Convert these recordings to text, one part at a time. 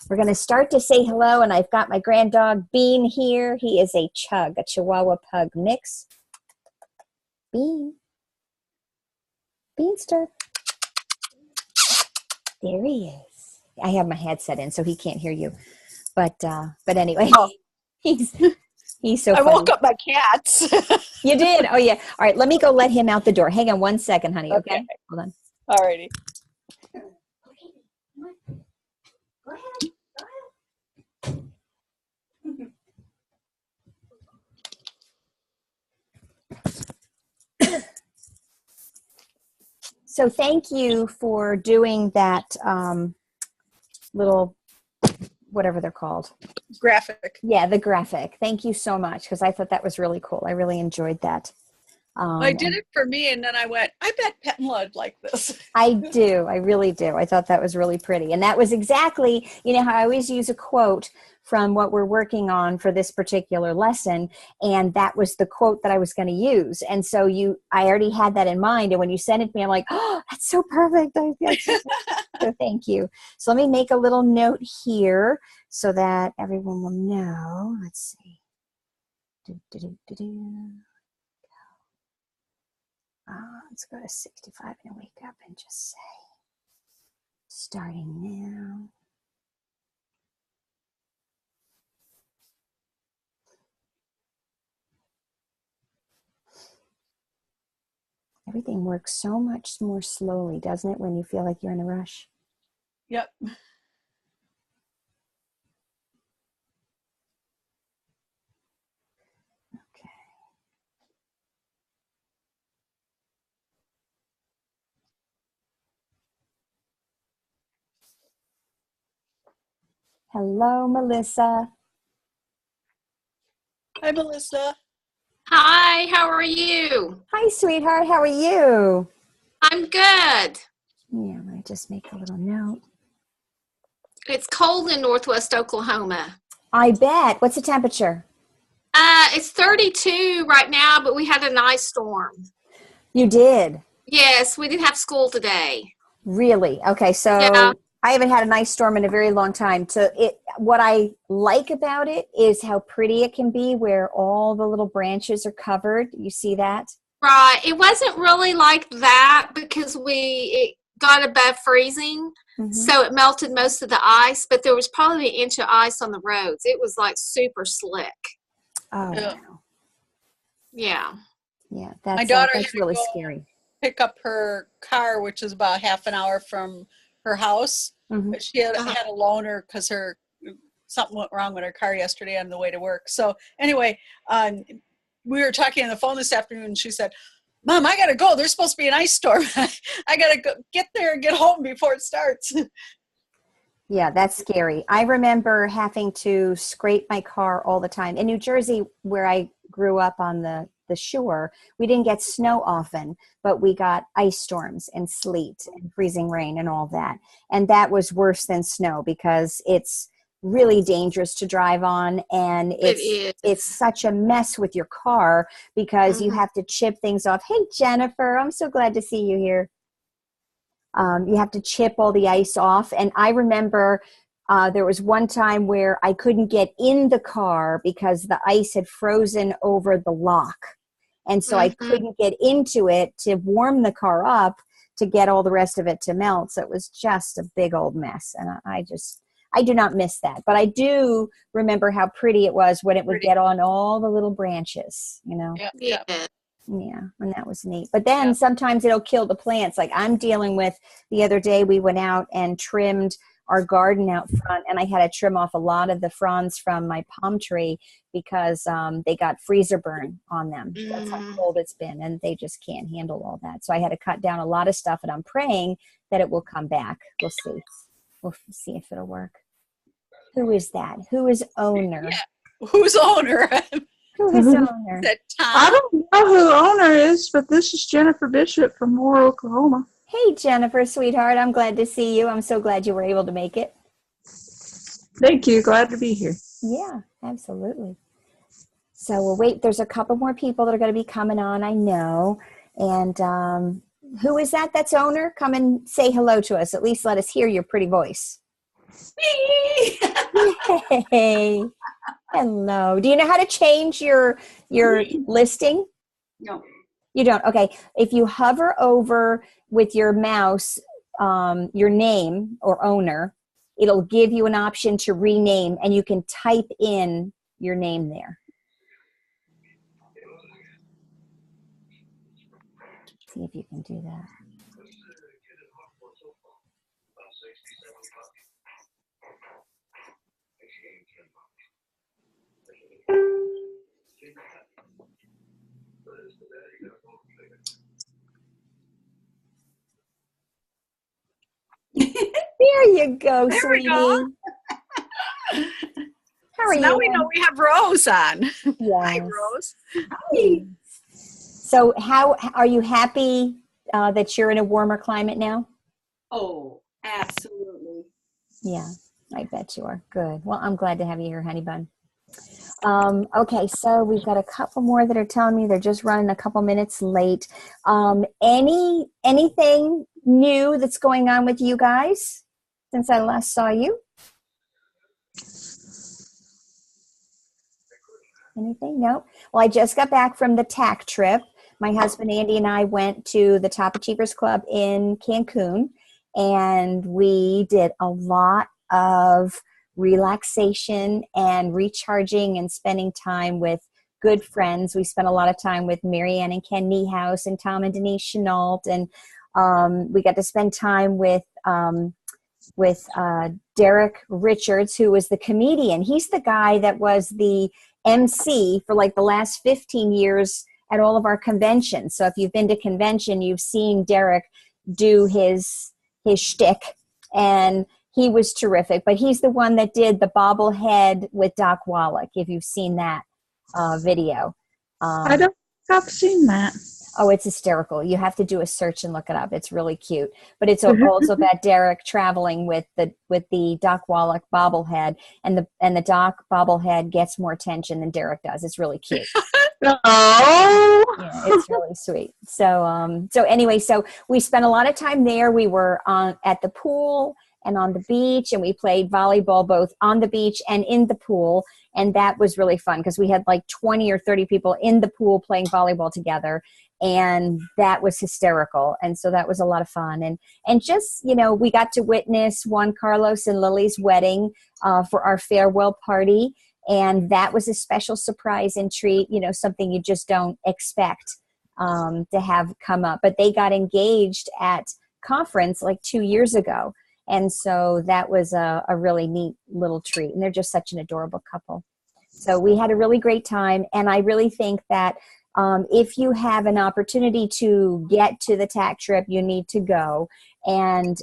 We're going to start to say hello, and I've got my grand dog Bean here. He is a Chug, a Chihuahua Pug mix. Bean. Beanster. There he is. I have my headset in, so he can't hear you. But anyway, he's so funny. I woke up my cats. You did? Oh, yeah. All right, let me go let him out the door. Hang on one second, honey, okay? Hold on. All righty. Go ahead. So thank you for doing that little, whatever they're called. Graphic. Yeah, the graphic. Thank you so much, because I thought that was really cool. I really enjoyed that. I did it for me, and then I went, I bet Pettenla would like this. I do. I really do. I thought that was really pretty. And that was exactly, how I always use a quote from what we're working on for this particular lesson. And that was the quote that I was going to use. And so I already had that in mind. And when you sent it to me, I'm like, oh, that's so perfect. So thank you. So let me make a little note here so that everyone will know. Let's see. Let's go to 65 and wake up and just say, starting now. Everything works so much more slowly, doesn't it, when you feel like you're in a rush? Yep. Hello, Melissa. Hi, Melissa. Hi, how are you? Hi, sweetheart. How are you? I'm good. Yeah, let me just make a little note. It's cold in Northwest Oklahoma. I bet. What's the temperature? It's 32 right now, but we had an ice storm. You did? Yes, we didn't have school today. Really? Okay, so yeah. I haven't had an ice storm in a very long time. What I like about it is how pretty it can be where all the little branches are covered. You see that? Right. It wasn't really like that because it got above freezing, so it melted most of the ice, but there was probably an inch of ice on the roads. It was like super slick. Oh, wow. Yeah. Yeah, my daughter that's really scary. Pick up her car, which is about half an hour from her house. But she had a loaner because something went wrong with her car yesterday on the way to work. So anyway, we were talking on the phone this afternoon, and she said, Mom, I got to go. There's supposed to be an ice storm. I got to go get there and get home before it starts. Yeah, that's scary. I remember having to scrape my car all the time. In New Jersey, where I grew up on the shore, we didn't get snow often, but we got ice storms and sleet and freezing rain and all that. And that was worse than snow because it's really dangerous to drive on, and it's such a mess with your car because you have to chip things off. Hey, Jennifer, I'm so glad to see you here. You have to chip all the ice off. And I remember there was one time where I couldn't get in the car because the ice had frozen over the lock. And so I couldn't get into it to warm the car up to get all the rest of it to melt. So it was just a big old mess. And I do not miss that. But I do remember how pretty it was when it would get on all the little branches, Yeah. Yeah, and that was neat. But then sometimes it'll kill the plants. Like I'm dealing with the other day, we went out and trimmed our garden out front, and I had to trim off a lot of the fronds from my palm tree because they got freezer burn on them. That's how cold it's been, and they just can't handle all that. So I had to cut down a lot of stuff, and I'm praying that it will come back. We'll see. We'll see if it'll work. Who is that? Who is owner? Yeah. Who's owner? Who is owner? I don't know who owner is, but this is Jennifer Bishop from Moore, Oklahoma. Hey, Jennifer, sweetheart. I'm glad to see you. I'm so glad you were able to make it. Thank you. Glad to be here. Yeah, absolutely. So we'll wait. There's a couple more people that are going to be coming on, I know. And who is that? That's owner? Come and say hello to us. At least let us hear your pretty voice. Me. Hey, hello. Do you know how to change your listing? No. You don't? Okay. If you hover over with your mouse, your name or owner, it'll give you an option to rename, and you can type in your name there. See if you can do that. There you go, There sweetie. we go. How are So you? now we know we have Rose on. Hi, Yes. Rose. Hi. So how are you happy that you're in a warmer climate now? Oh, absolutely. Yeah, I bet you are. Good. Well, I'm glad to have you here, honey bun. Okay, so we've got a couple more that are telling me they're just running a couple minutes late. Anything new that's going on with you guys since I last saw you? Anything? No? Well, I just got back from the TAC trip. My husband Andy and I went to the Top Achievers Club in Cancun, and we did a lot of relaxation and recharging and spending time with good friends. We spent a lot of time with Marianne and Ken Niehaus and Tom and Denise Chenault, and we got to spend time with Derek Richards, who was the comedian. He's the guy that was the MC for like the last 15 years at all of our conventions. So if you've been to convention, you've seen Derek do his shtick, and he was terrific. But he's the one that did the bobblehead with Doc Wallach, if you've seen that video. I don't think I've seen that. Oh, it's hysterical. You have to do a search and look it up. It's really cute. But it's also about Derek traveling with the Doc Wallach bobblehead, and the Doc bobblehead gets more attention than Derek does. It's really cute. Oh. Yeah, it's really sweet. So anyway, so we spent a lot of time there. We were at the pool and on the beach, and we played volleyball both on the beach and in the pool. And that was really fun because we had like 20 or 30 people in the pool playing volleyball together. And that was hysterical. And so that was a lot of fun. And just, we got to witness Juan Carlos and Lily's wedding for our farewell party. And that was a special surprise and treat, something you just don't expect to have come up. But they got engaged at conference like 2 years ago. And so that was a really neat little treat. And they're just such an adorable couple. So we had a really great time. And I really think that if you have an opportunity to get to the TAC trip, you need to go. And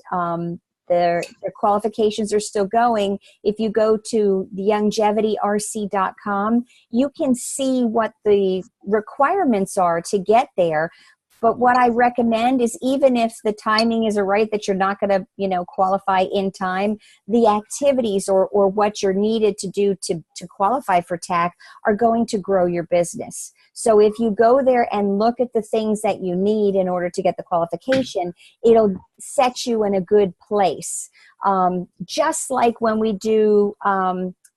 their qualifications are still going. If you go to theyoungevityRC.com, you can see what the requirements are to get there. But what I recommend is, even if the timing is right that you're not going to, qualify in time, the activities or what you're needed to do to qualify for TAC are going to grow your business. So if you go there and look at the things that you need in order to get the qualification, it'll set you in a good place. Just like when we do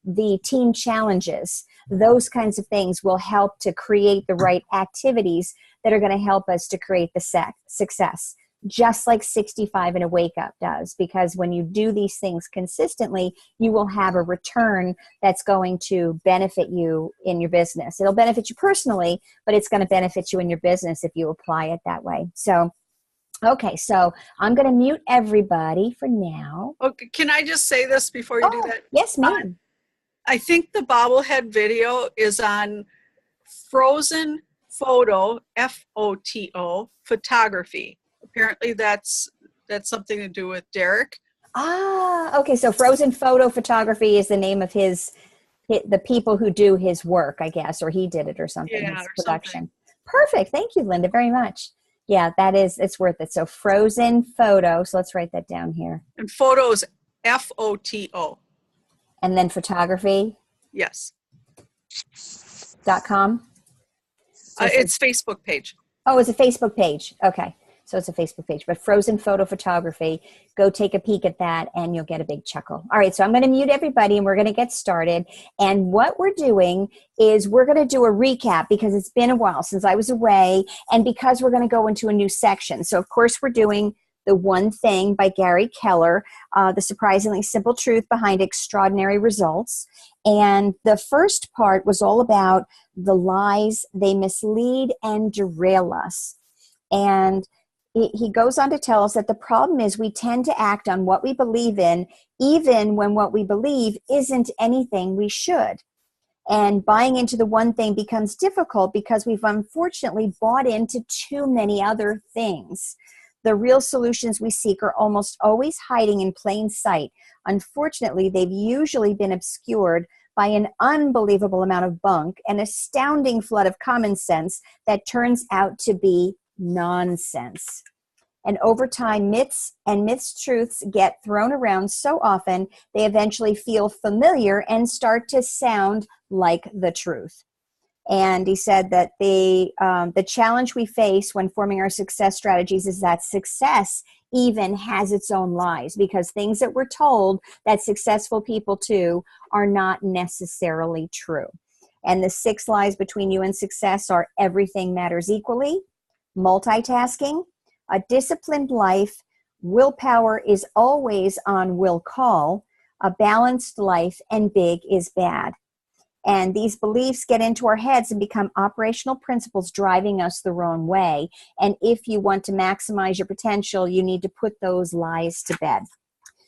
the team challenges, those kinds of things will help to create the right activities that are going to help us to create the success, just like 65 and a Wake Up does. Because when you do these things consistently, you will have a return that's going to benefit you in your business. It'll benefit you personally, but it's going to benefit you in your business if you apply it that way. So, okay, so I'm going to mute everybody for now. Okay, can I just say this before you do that? Yes, ma'am. I think the bobblehead video is on Frozen Photo, F-O-T-O, photography. Apparently that's something to do with Derek. Okay. So Frozen Photo Photography is the name of the people who do his work, I guess, or he did it or something. Yeah, his or production. something. Perfect. Thank you, Linda, very much. Yeah, it's worth it. So Frozen Photo. So let's write that down here. And photos, F-O-T-O. And then photography. Yes. .com. So It's Facebook page. Oh, it's a Facebook page. Okay. So it's a Facebook page, but Frozen Photo Photography. Go take a peek at that and you'll get a big chuckle. All right, so I'm going to mute everybody and we're going to get started. And what we're doing is we're going to do a recap because it's been a while since I was away and because we're going to go into a new section. So of course we're doing The One Thing by Gary Keller, the surprisingly simple truth behind extraordinary results. And the first part was all about the lies. They mislead and derail us. And he goes on to tell us that the problem is we tend to act on what we believe in, even when what we believe isn't anything we should. And buying into the one thing becomes difficult because we've unfortunately bought into too many other things. The real solutions we seek are almost always hiding in plain sight. Unfortunately, they've usually been obscured by an unbelievable amount of bunk, an astounding flood of common sense that turns out to be nonsense. And over time, myths and truths get thrown around so often, they eventually feel familiar and start to sound like the truth. And he said that the challenge we face when forming our success strategies is that success even has its own lies, because things that we're told that successful people do are not necessarily true. And the 6 lies between you and success are: everything matters equally, multitasking, a disciplined life, willpower is always on will call, a balanced life, and big is bad. And these beliefs get into our heads and become operational principles driving us the wrong way. And if you want to maximize your potential, you need to put those lies to bed.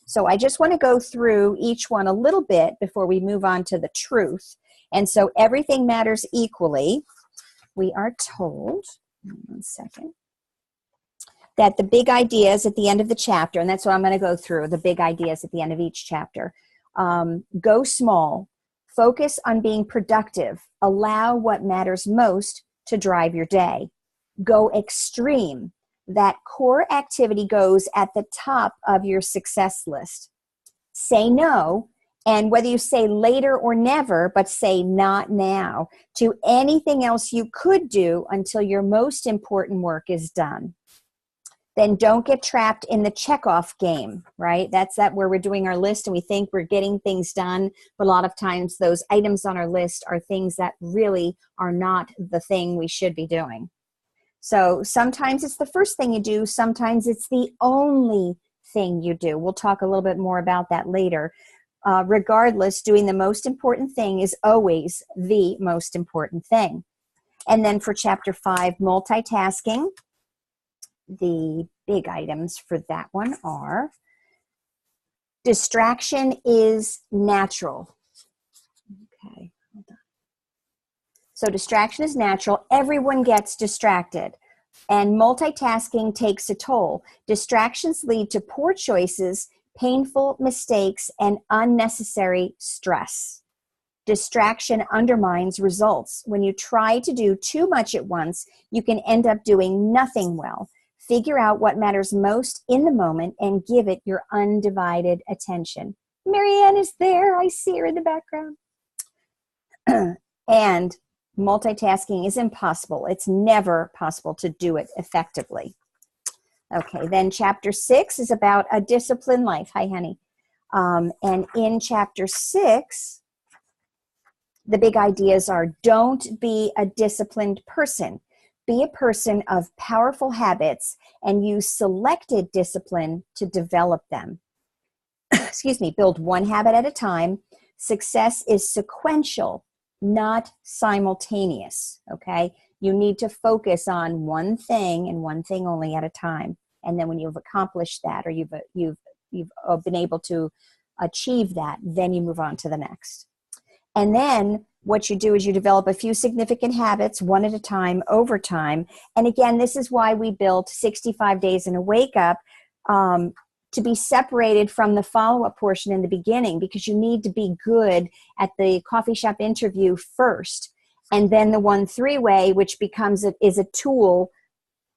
So I just want to go through each one a little bit before we move on to the truth. And so everything matters equally. We are told, one second, that the big ideas at the end of the chapter, and that's what I'm going to go through, the big ideas at the end of each chapter. Go small. Focus on being productive. Allow what matters most to drive your day. Go extreme. That core activity goes at the top of your success list. Say no, and whether you say later or never, but say not now, to anything else you could do until your most important work is done. Then don't get trapped in the checkoff game, right? That's where we're doing our list and we think we're getting things done, but a lot of times those items on our list are things that really are not the thing we should be doing. So sometimes it's the first thing you do, sometimes it's the only thing you do. We'll talk a little bit more about that later. Regardless, doing the most important thing is always the most important thing. And then for chapter 5, multitasking, the big items for that one are: distraction is natural. Okay, hold on. So distraction is natural. Everyone gets distracted. And multitasking takes a toll. Distractions lead to poor choices, painful mistakes, and unnecessary stress. Distraction undermines results. When you try to do too much at once, you can end up doing nothing well. Figure out what matters most in the moment and give it your undivided attention. Marianne is there. I see her in the background. And multitasking is impossible. It's never possible to do it effectively. Okay, then chapter 6 is about a disciplined life. Hi, honey. And in chapter 6, the big ideas are: don't be a disciplined person. Be a person of powerful habits and use selected discipline to develop them. Excuse me, build one habit at a time. Success is sequential, not simultaneous, okay? You need to focus on one thing and one thing only at a time. And then when you've accomplished that, or you've been able to achieve that, then you move on to the next. And then what you do is you develop a few significant habits, one at a time, over time. And again, this is why we built 65 days in a wake up, to be separated from the follow-up portion in the beginning, because you need to be good at the coffee shop interview first. And then the 1-3 way, which is a tool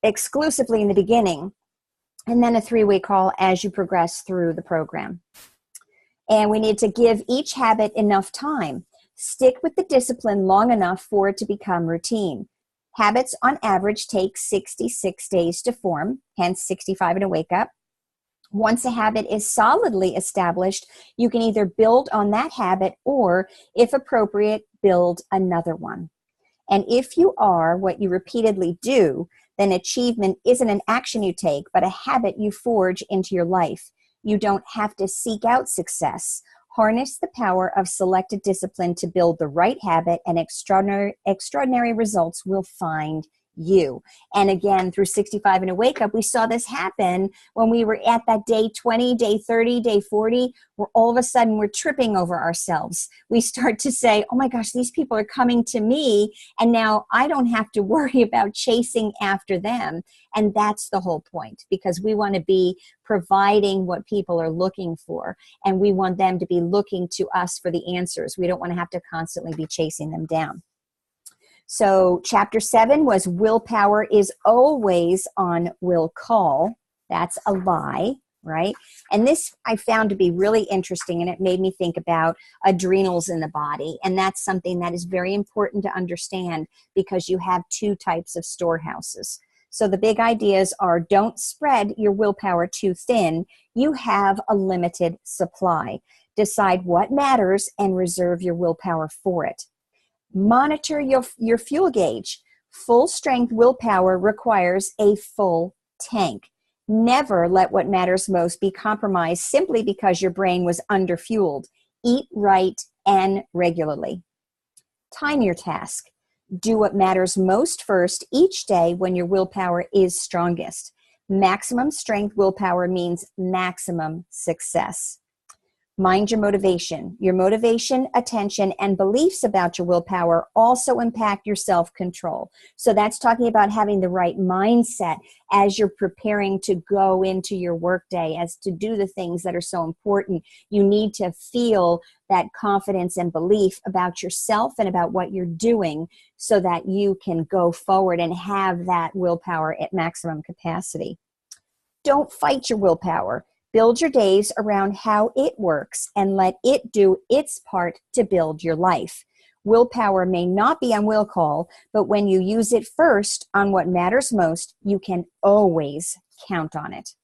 exclusively in the beginning. And then a 3-way call as you progress through the program. And we need to give each habit enough time. Stick with the discipline long enough for it to become routine. Habits on average take 66 days to form, hence 65 and a wake up. Once a habit is solidly established, you can either build on that habit or, if appropriate, build another one. And if you are what you repeatedly do, then achievement isn't an action you take, but a habit you forge into your life. You don't have to seek out success. Harness the power of selected discipline to build the right habit, and extraordinary results will find you. And again, through 65 and a wake up, we saw this happen when we were at that day 20, day 30, day 40, where all of a sudden we're tripping over ourselves. We start to say, oh my gosh, these people are coming to me, and now I don't have to worry about chasing after them. And that's the whole point, because we want to be providing what people are looking for, and we want them to be looking to us for the answers. We don't want to have to constantly be chasing them down. So chapter 7 was willpower is always on will call. That's a lie, right? And this I found to be really interesting, and it made me think about adrenals in the body. And that's something that is very important to understand, because you have two types of storehouses. So the big ideas are, don't spread your willpower too thin. You have a limited supply. Decide what matters and reserve your willpower for it. Monitor your fuel gauge. Full strength willpower requires a full tank. Never let what matters most be compromised simply because your brain was underfueled. Eat right and regularly. Time your task. Do what matters most first each day when your willpower is strongest. Maximum strength willpower means maximum success. Mind your motivation. Your motivation, attention, and beliefs about your willpower also impact your self-control. So that's talking about having the right mindset as you're preparing to go into your workday, as to do the things that are so important. You need to feel that confidence and belief about yourself and about what you're doing, so that you can go forward and have that willpower at maximum capacity. Don't fight your willpower. Build your days around how it works and let it do its part to build your life. Willpower may not be on will call, but when you use it first on what matters most, you can always count on it.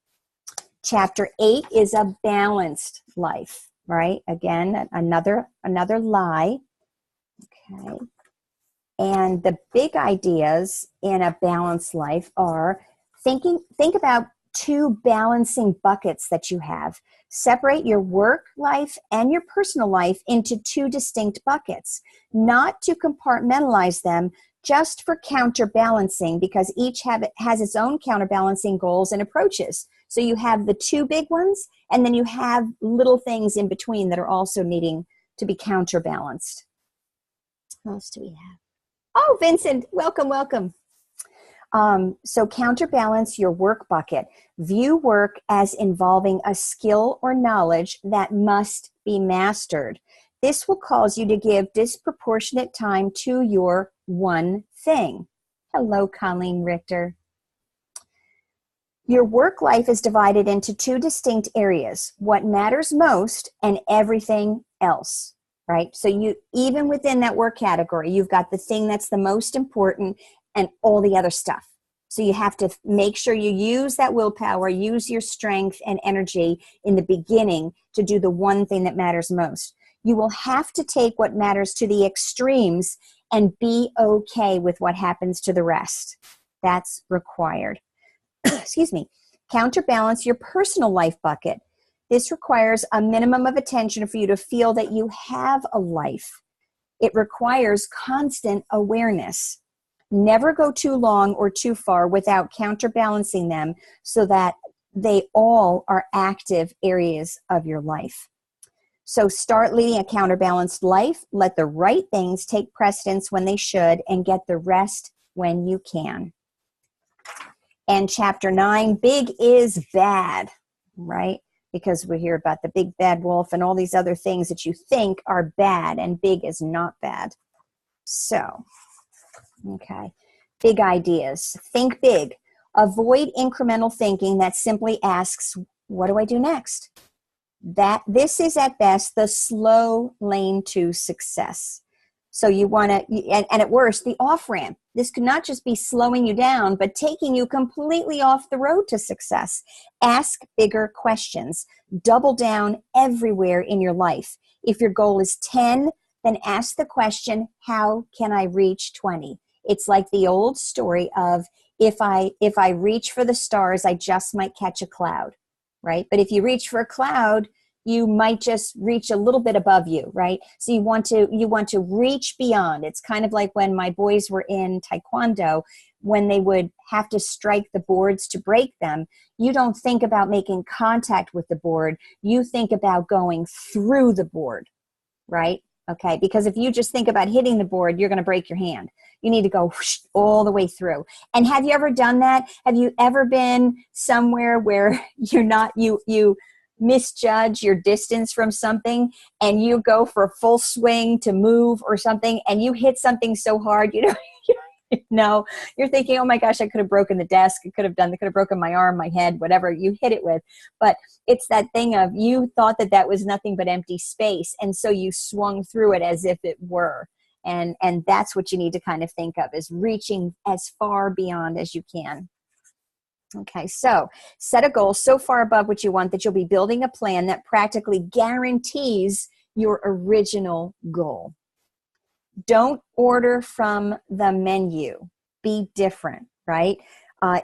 Chapter 8 is a balanced life, right? Again, another lie. Okay. And the big ideas in a balanced life are think about two balancing buckets that you have. Separate your work life and your personal life into two distinct buckets, not to compartmentalize them, just for counterbalancing, because each habit has its own counterbalancing goals and approaches. So you have the two big ones, and then you have little things in between that are also needing to be counterbalanced. What else do we have? Oh, Vincent, welcome. So counterbalance your work bucket. View work as involving a skill or knowledge that must be mastered. This will cause you to give disproportionate time to your one thing. Hello, Colleen Richter. Your work life is divided into two distinct areas: what matters most and everything else. Right? So you, even within that work category, you've got the thing that's the most important and all the other stuff. So you have to make sure you use that willpower, use your strength and energy in the beginning to do the one thing that matters most. You will have to take what matters to the extremes and be okay with what happens to the rest. That's required. Excuse me. Counterbalance your personal life bucket. This requires a minimum of attention for you to feel that you have a life. It requires constant awareness. Never go too long or too far without counterbalancing them, so that they all are active areas of your life. So start leading a counterbalanced life. Let the right things take precedence when they should, and get the rest when you can. And chapter 9, big is bad, right? Because we hear about the big bad wolf and all these other things that you think are bad, and big is not bad. So, okay, big ideas. Think big. Avoid incremental thinking that simply asks, what do I do next? This is at best the slow lane to success. So you want to, and at worst, the off-ramp. This could not just be slowing you down, but taking you completely off the road to success. Ask bigger questions. Double down everywhere in your life. If your goal is 10, then ask the question, how can I reach 20? It's like the old story of, if I reach for the stars, I just might catch a cloud, right? But if you reach for a cloud, you might just reach a little bit above you, right? So you want to reach beyond. It's kind of like when my boys were in Taekwondo, when they would have to strike the boards to break them. You don't think about making contact with the board. You think about going through the board, right? Okay, because if you just think about hitting the board, you're going to break your hand. You need to go all the way through. And have you ever done that? Have you ever been somewhere where you misjudge your distance from something, and you go for a full swing to move or something, and you hit something so hard, no, you're thinking, oh my gosh, I could have broken the desk. It could have broken my arm, my head, whatever you hit it with. But it's that thing of, you thought that was nothing but empty space. And so you swung through it as if it were. And that's what you need to kind of think of, is reaching as far beyond as you can. Okay, so set a goal so far above what you want that you'll be building a plan that practically guarantees your original goal. Don't order from the menu. Be different, right?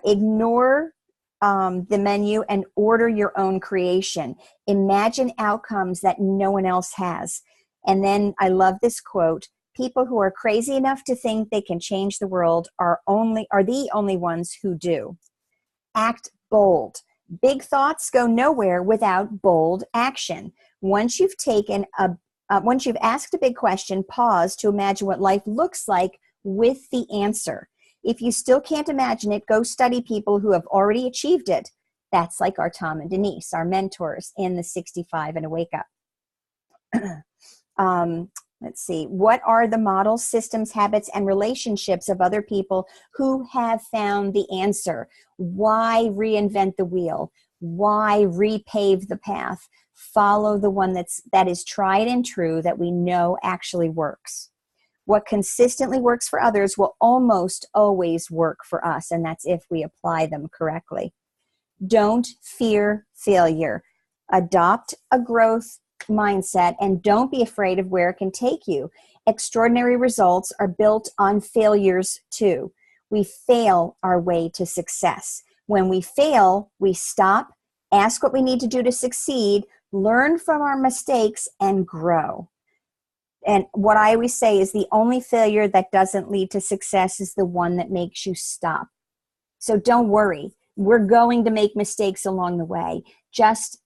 Ignore the menu and order your own creation. Imagine outcomes that no one else has. And then I love this quote: people who are crazy enough to think they can change the world are the only ones who do. Act bold. Big thoughts go nowhere without bold action. Once you've asked a big question, pause to imagine what life looks like with the answer. If you still can't imagine it, go study people who have already achieved it. That's like our Tom and Denise, our mentors in the 65 and a Wake Up. Let's see. What are the models, systems, habits, and relationships of other people who have found the answer? Why reinvent the wheel? Why repave the path? Follow the one that is tried and true, that we know actually works. What consistently works for others will almost always work for us, and that's if we apply them correctly. Don't fear failure. Adopt a growth mindset, and don't be afraid of where it can take you. Extraordinary results are built on failures too. We fail our way to success. When we fail, we stop, ask what we need to do to succeed, learn from our mistakes, and grow. And what I always say is, the only failure that doesn't lead to success is the one that makes you stop. So don't worry. We're going to make mistakes along the way. Just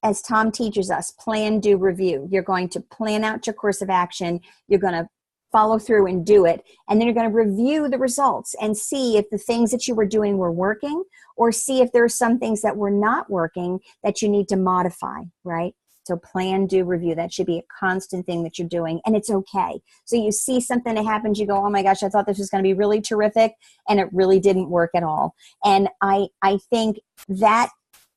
as Tom teaches us, plan, do, review. You're going to plan out your course of action. You're going to follow through and do it. And then you're going to review the results and see if the things that you were doing were working, or see if there are some things that were not working that you need to modify, right? So plan, do, review. That should be a constant thing that you're doing, and it's okay. So you see something that happens, you go, oh my gosh, I thought this was going to be really terrific, and it really didn't work at all. And I think that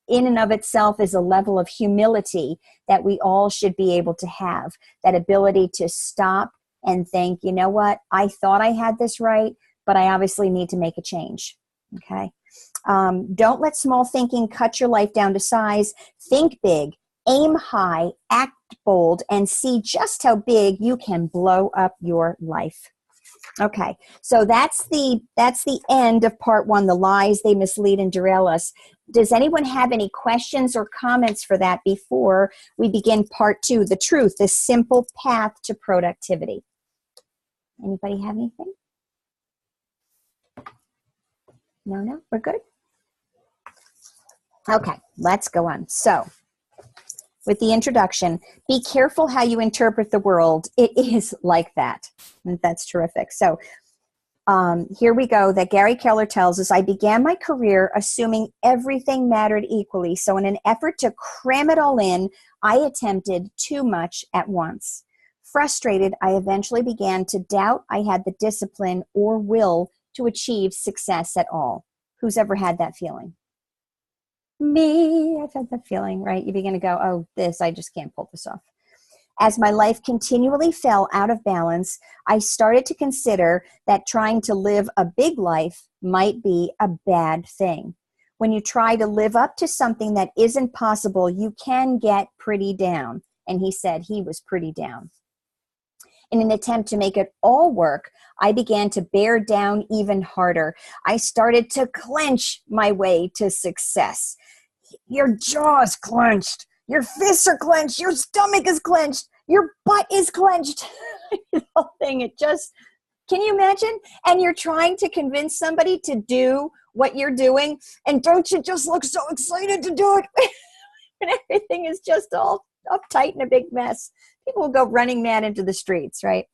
in and of itself is a level of humility that we all should be able to have. That ability to stop and think, you know what, I thought I had this right, but I obviously need to make a change. Okay. Don't let small thinking cut your life down to size. Think big, aim high, act bold, and see just how big you can blow up your life. Okay, so that's the end of part one, the lies, they mislead and derail us. Does anyone have any questions or comments for that before we begin part two, the truth, the simple path to productivity? Anybody have anything? No, we're good? Okay, let's go on. So, with the introduction, be careful how you interpret the world. It is like that. And that's terrific. So here we go, that Gary Keller tells us, I began my career assuming everything mattered equally. So in an effort to cram it all in, I attempted too much at once. Frustrated, I eventually began to doubt I had the discipline or will to achieve success at all. Who's ever had that feeling? Me, I've had that feeling, right? You begin to go, oh, I just can't pull this off. As my life continually fell out of balance, I started to consider that trying to live a big life might be a bad thing. When you try to live up to something that isn't possible, you can get pretty down. And he said he was pretty down. In an attempt to make it all work, I began to bear down even harder. I started to clench my way to success. Your jaw is clenched. Your fists are clenched. Your stomach is clenched. Your butt is clenched. The whole thing, it just, can you imagine? And you're trying to convince somebody to do what you're doing, and don't you just look so excited to do it? And everything is just all uptight and a big mess. People will go running mad into the streets, right?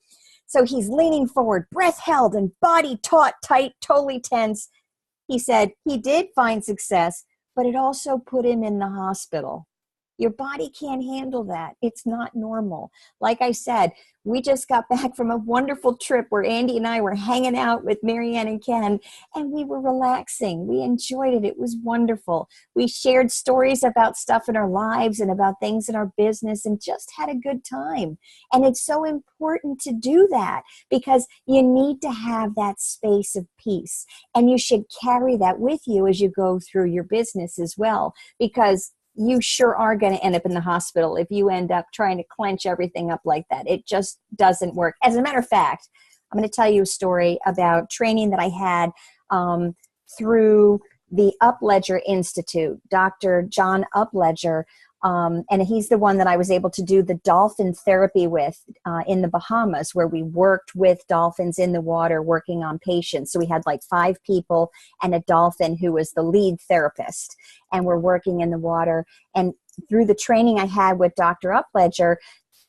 So he's leaning forward, breath held and body taut, tight, totally tense. He said he did find success, but it also put him in the hospital. Your body can't handle that. It's not normal. Like I said, we just got back from a wonderful trip where Andy and I were hanging out with Marianne and Ken, and we were relaxing. We enjoyed it. It was wonderful. We shared stories about stuff in our lives and about things in our business and just had a good time. And it's so important to do that because you need to have that space of peace. And you should carry that with you as you go through your business as well, because you sure are going to end up in the hospital if you end up trying to clench everything up like that. It just doesn't work. As a matter of fact, I'm going to tell you a story about training that I had through the Upledger Institute, Dr. John Upledger, and he's the one that I was able to do the dolphin therapy with in the Bahamas, where we worked with dolphins in the water working on patients. So we had like 5 people and a dolphin who was the lead therapist, and we're working in the water. And through the training I had with Dr. Upledger,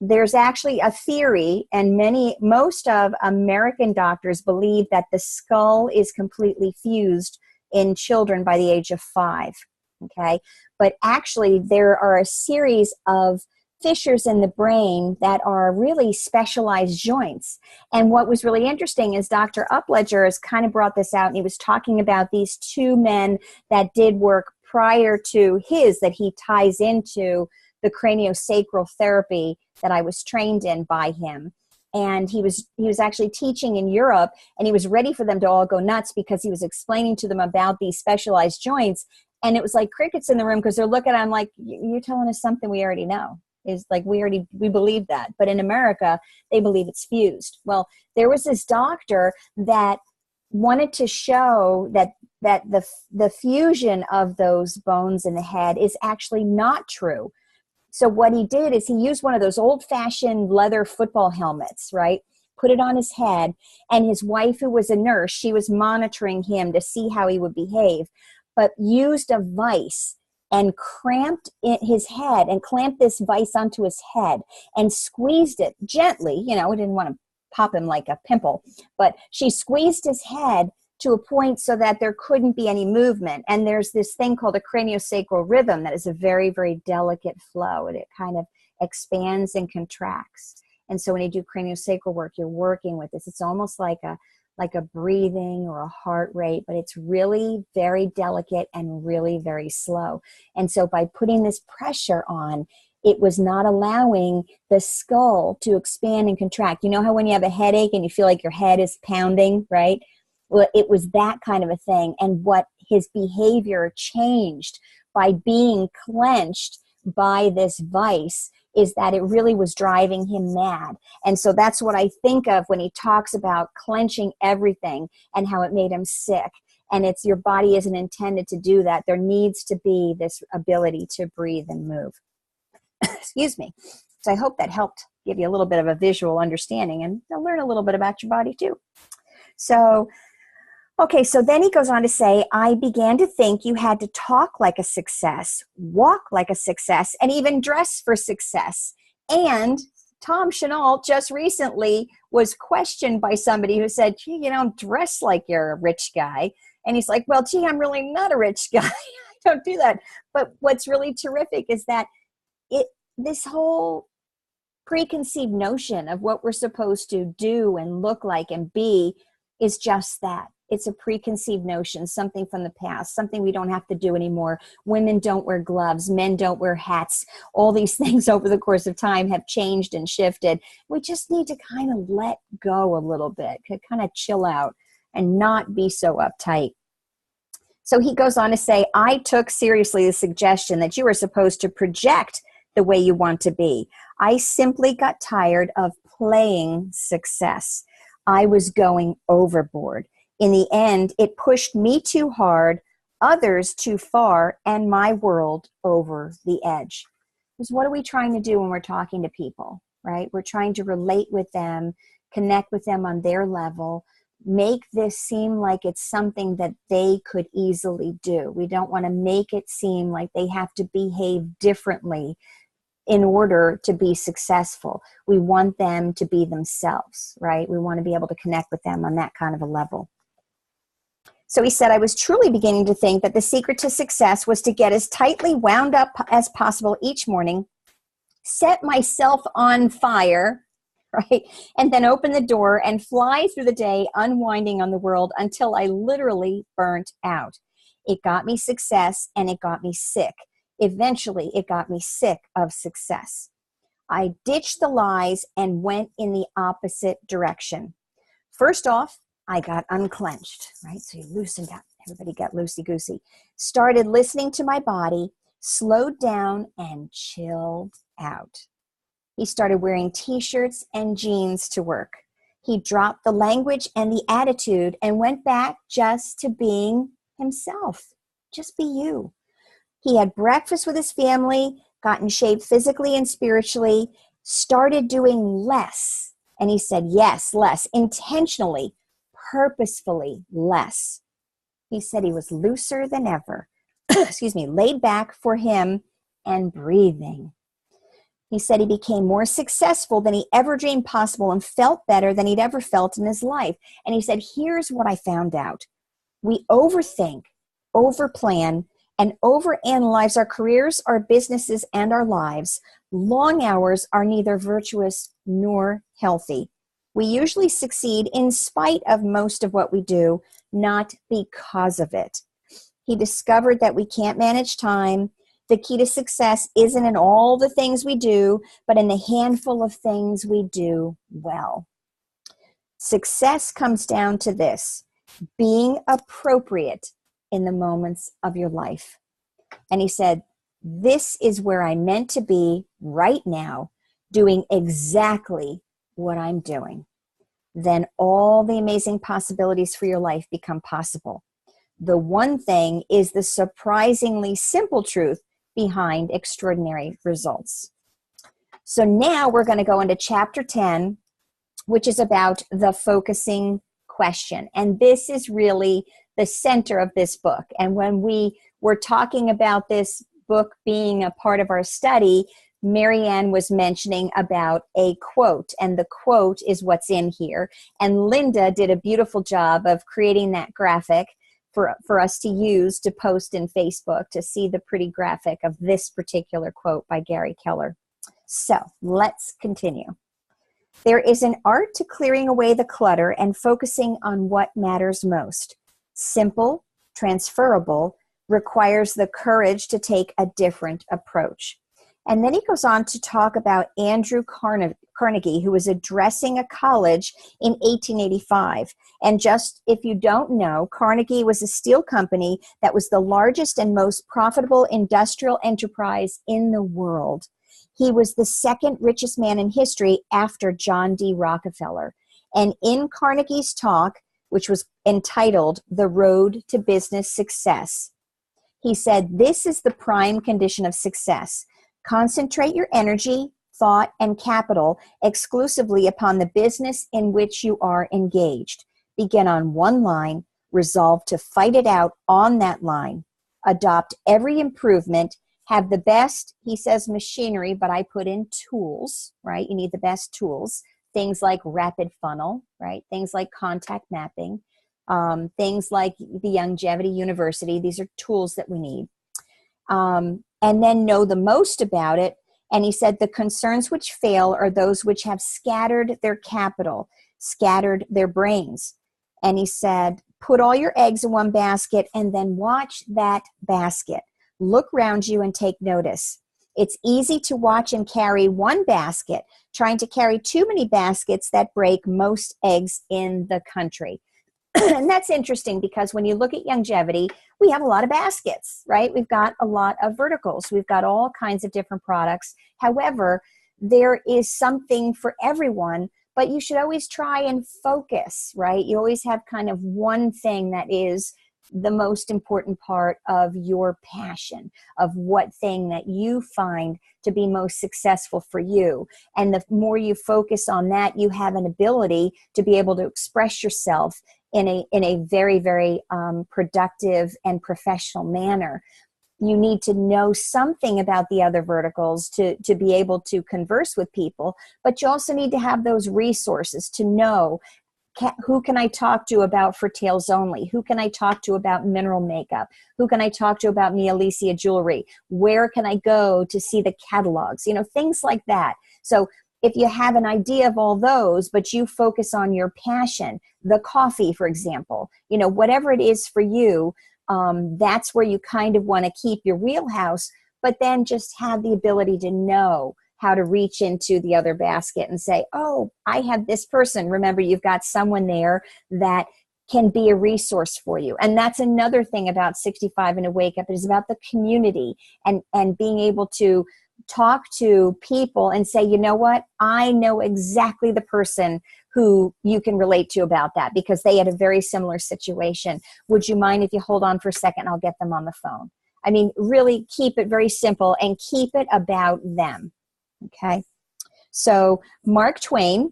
there's actually a theory, and most of American doctors believe that the skull is completely fused in children by the age of 5. Okay, but actually there are a series of fissures in the brain that are really specialized joints. And what was really interesting is Dr. Upledger has kind of brought this out, and he was talking about these 2 men that did work prior to his, that he ties into the craniosacral therapy that I was trained in by him. And he was actually teaching in Europe, and he was ready for them to all go nuts because he was explaining to them about these specialized joints. And it was like crickets in the room because they're looking at him like, you're telling us something we already know. Is like, we believe that. But in America, they believe it's fused. Well, there was this doctor that wanted to show that the fusion of those bones in the head is actually not true. So what he did is he used one of those old-fashioned leather football helmets, right? Put it on his head, and his wife, who was a nurse, she was monitoring him to see how he would behave, but used a vise and clamped his head and clamped this vise onto his head and squeezed it gently. We didn't want to pop him like a pimple, but she squeezed his head to a point so that there couldn't be any movement. And there's this thing called a craniosacral rhythm that is a very, very delicate flow, and it kind of expands and contracts. And so when you do craniosacral work, you're working with this. It's almost like a breathing or a heart rate, but it's really very delicate and really very slow. And so by putting this pressure on, it was not allowing the skull to expand and contract. You know how when you have a headache and you feel like your head is pounding, right? Well, it was that kind of a thing. And what his behavior changed by being clenched by this vice is that it really was driving him mad. And so that's what I think of when he talks about clenching everything and how it made him sick. And it's, your body isn't intended to do that. There needs to be this ability to breathe and move. Excuse me. So I hope that helped give you a little bit of a visual understanding and learn a little bit about your body too. So, okay, so then he goes on to say, I began to think you had to talk like a success, walk like a success, and even dress for success. And Tom Chenault just recently was questioned by somebody who said, gee, you don't dress like you're a rich guy. And he's like, well, gee, I'm really not a rich guy. I don't do that. But what's really terrific is that this whole preconceived notion of what we're supposed to do and look like and be is just that. It's a preconceived notion, something from the past, something we don't have to do anymore. Women don't wear gloves. Men don't wear hats. All these things over the course of time have changed and shifted. We just need to kind of let go a little bit, kind of chill out and not be so uptight. So he goes on to say, I took seriously the suggestion that you are supposed to project the way you want to be. I simply got tired of playing success. I was going overboard. In the end, it pushed me too hard, others too far, and my world over the edge. Because what are we trying to do when we're talking to people, right? We're trying to relate with them, connect with them on their level, make this seem like it's something that they could easily do. We don't want to make it seem like they have to behave differently in order to be successful. We want them to be themselves, right? We want to be able to connect with them on that kind of a level. So he said, I was truly beginning to think that the secret to success was to get as tightly wound up as possible each morning, set myself on fire, right? And then open the door and fly through the day, unwinding on the world until I literally burnt out. It got me success and it got me sick. Eventually, it got me sick of success. I ditched the lies and went in the opposite direction. First off, I got unclenched, right? So you loosened up. Everybody got loosey-goosey. Started listening to my body, slowed down, and chilled out. He started wearing t-shirts and jeans to work. He dropped the language and the attitude and went back just to being himself. Just be you. He had breakfast with his family, got in shape physically and spiritually, started doing less. And he said, yes, less, intentionally, purposefully less. He said he was looser than ever, laid back for him and breathing. He said he became more successful than he ever dreamed possible and felt better than he'd ever felt in his life. And he said, here's what I found out. We overthink, overplan, and overanalyze our careers, our businesses, and our lives. Long hours are neither virtuous nor healthy. We usually succeed in spite of most of what we do, not because of it. He discovered that we can't manage time. The key to success isn't in all the things we do, but in the handful of things we do well. Success comes down to this: being appropriate in the moments of your life. And he said, this is where I'm meant to be right now, doing exactly what I'm doing. Then all the amazing possibilities for your life become possible. The one thing is the surprisingly simple truth behind extraordinary results. So now we're going to go into chapter 10, which is about the focusing question. And this is really the center of this book. And when we were talking about this book being a part of our study, Marianne was mentioning about a quote, and the quote is what's in here. And Linda did a beautiful job of creating that graphic for us to use to post in Facebook to see the pretty graphic of this particular quote by Gary Keller. So let's continue. There is an art to clearing away the clutter and focusing on what matters most. Simple, transferable, requires the courage to take a different approach. And then he goes on to talk about Andrew Carnegie, who was addressing a college in 1885. And just if you don't know, Carnegie was a steel company that was the largest and most profitable industrial enterprise in the world. He was the second richest man in history after John D. Rockefeller. And in Carnegie's talk, which was entitled The Road to Business Success, he said, this is the prime condition of success. Concentrate your energy, thought, and capital exclusively upon the business in which you are engaged. Begin on one line, resolve to fight it out on that line. Adopt every improvement, have the best, he says machinery, but I put in tools, right? You need the best tools, things like rapid funnel, right? Things like contact mapping, things like the Longevity University. These are tools that we need. And then know the most about it. And he said the concerns which fail are those which have scattered their capital, scattered their brains. And he said put all your eggs in one basket and then watch that basket. Look around you and take notice. It's easy to watch and carry one basket. Trying to carry too many baskets that break most eggs in the country. And that's interesting because when you look at longevity, we have a lot of baskets, right? We've got a lot of verticals. We've got all kinds of different products. However, there is something for everyone, but you should always try and focus, right? You always have kind of one thing that is the most important part of your passion, of what thing that you find to be most successful for you. And the more you focus on that, you have an ability to be able to express yourself in a very, very productive and professional manner. You need to know something about the other verticals to be able to converse with people, but you also need to have those resources to know who can I talk to about for tails only? Who can I talk to about mineral makeup? Who can I talk to about Mia Alicia jewelry? Where can I go to see the catalogs? You know, things like that. So if you have an idea of all those, but you focus on your passion, the coffee, for example, you know, whatever it is for you, that's where you kind of want to keep your wheelhouse, but then just have the ability to know how to reach into the other basket and say, oh, I have this person. Remember, you've got someone there that can be a resource for you. And that's another thing about 65 and a Wake Up. It is about the community and being able to talk to people and say, you know what, I know exactly the person who you can relate to about that because they had a very similar situation. Would you mind if you hold on for a second? I'll get them on the phone. I mean, really keep it very simple and keep it about them. Okay. So Mark Twain,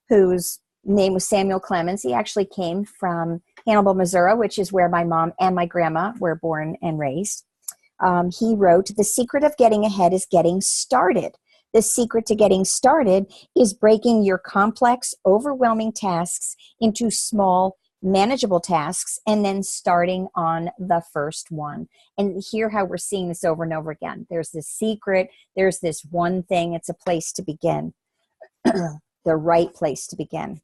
whose name was Samuel Clemens, he actually came from Hannibal, Missouri, which is where my mom and my grandma were born and raised. He wrote, "The secret of getting ahead is getting started. The secret to getting started is breaking your complex, overwhelming tasks into small, manageable tasks and then starting on the first one." And hear how we're seeing this over and over again. There's this secret. There's this one thing. It's a place to begin, the right place to begin.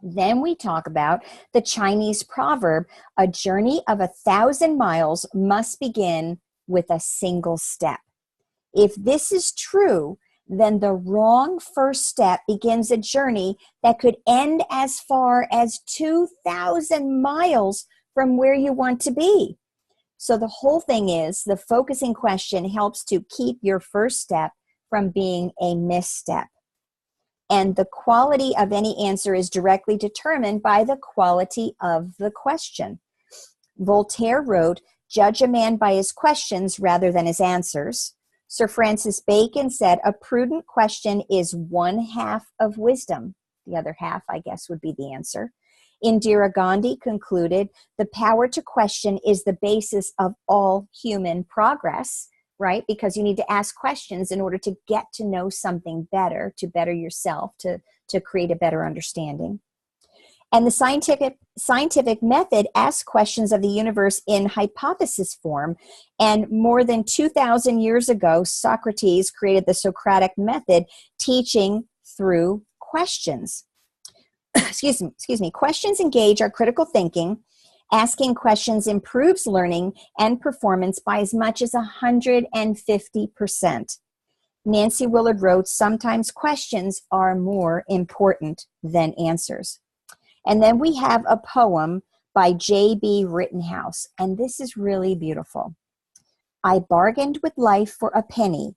Then we talk about the Chinese proverb, a journey of 1,000 miles must begin with a single step. If this is true, then the wrong first step begins a journey that could end as far as 2,000 miles from where you want to be. So the whole thing is the focusing question helps to keep your first step from being a misstep. And the quality of any answer is directly determined by the quality of the question. Voltaire wrote, "Judge a man by his questions rather than his answers." Sir Francis Bacon said, "A prudent question is one half of wisdom." The other half, I guess, would be the answer. Indira Gandhi concluded, "The power to question is the basis of all human progress," right? Because you need to ask questions in order to get to know something better, to better yourself, to create a better understanding. And the scientific method asks questions of the universe in hypothesis form. And more than 2,000 years ago, Socrates created the Socratic method, teaching through questions. Excuse me. Questions engage our critical thinking. Asking questions improves learning and performance by as much as 150%. Nancy Willard wrote, "Sometimes questions are more important than answers." And then we have a poem by J.B. Rittenhouse, and this is really beautiful. "I bargained with life for a penny,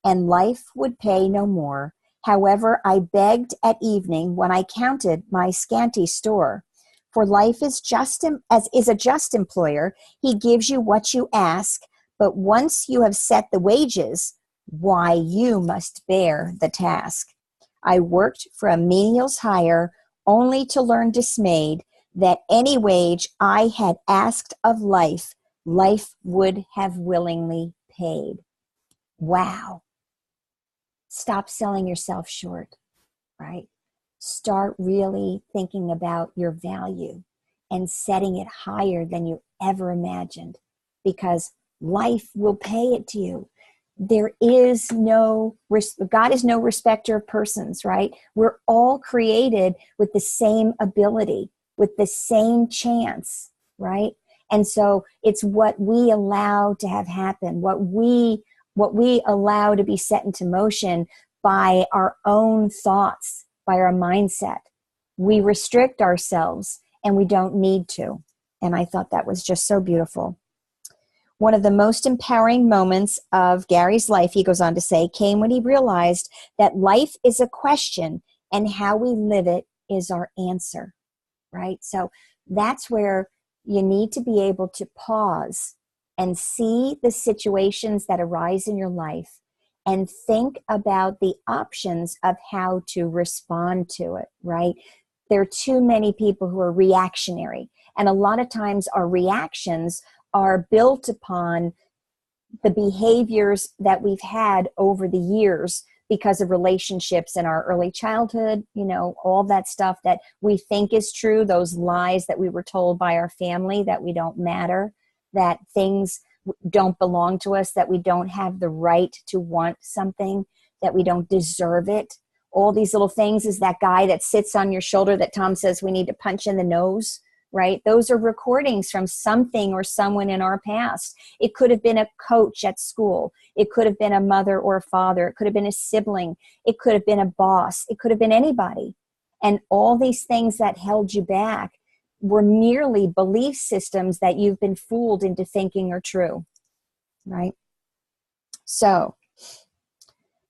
and life would pay no more. However, I begged at evening when I counted my scanty store. For life is a just employer. He gives you what you ask, but once you have set the wages, why, you must bear the task. I worked for a menial's hire, only to learn dismayed that any wage I had asked of life, life would have willingly paid." Wow. Stop selling yourself short, right? Start really thinking about your value and setting it higher than you ever imagined, because life will pay it to you. God is no respecter of persons, right? We're all created with the same ability. with the same chance, right? And so it's what we allow to have happen, what we allow to be set into motion by our own thoughts, by our mindset. We restrict ourselves and we don't need to. And I thought that was just so beautiful. One of the most empowering moments of Gary's life, he goes on to say, came when he realized that life is a question and how we live it is our answer, right? So that's where you need to be able to pause and see the situations that arise in your life and think about the options of how to respond to it, right? There are too many people who are reactionary. And a lot of times our reactions are built upon the behaviors that we've had over the years because of relationships in our early childhood, you know, all that stuff that we think is true, those lies that we were told by our family that we don't matter, that things don't belong to us, that we don't have the right to want something, that we don't deserve it. All these little things is that guy that sits on your shoulder that Tom says we need to punch in the nose, right? Those are recordings from something or someone in our past. It could have been a coach at school. It could have been a mother or a father. It could have been a sibling. It could have been a boss. It could have been anybody. And all these things that held you back were merely belief systems that you've been fooled into thinking are true, right? So,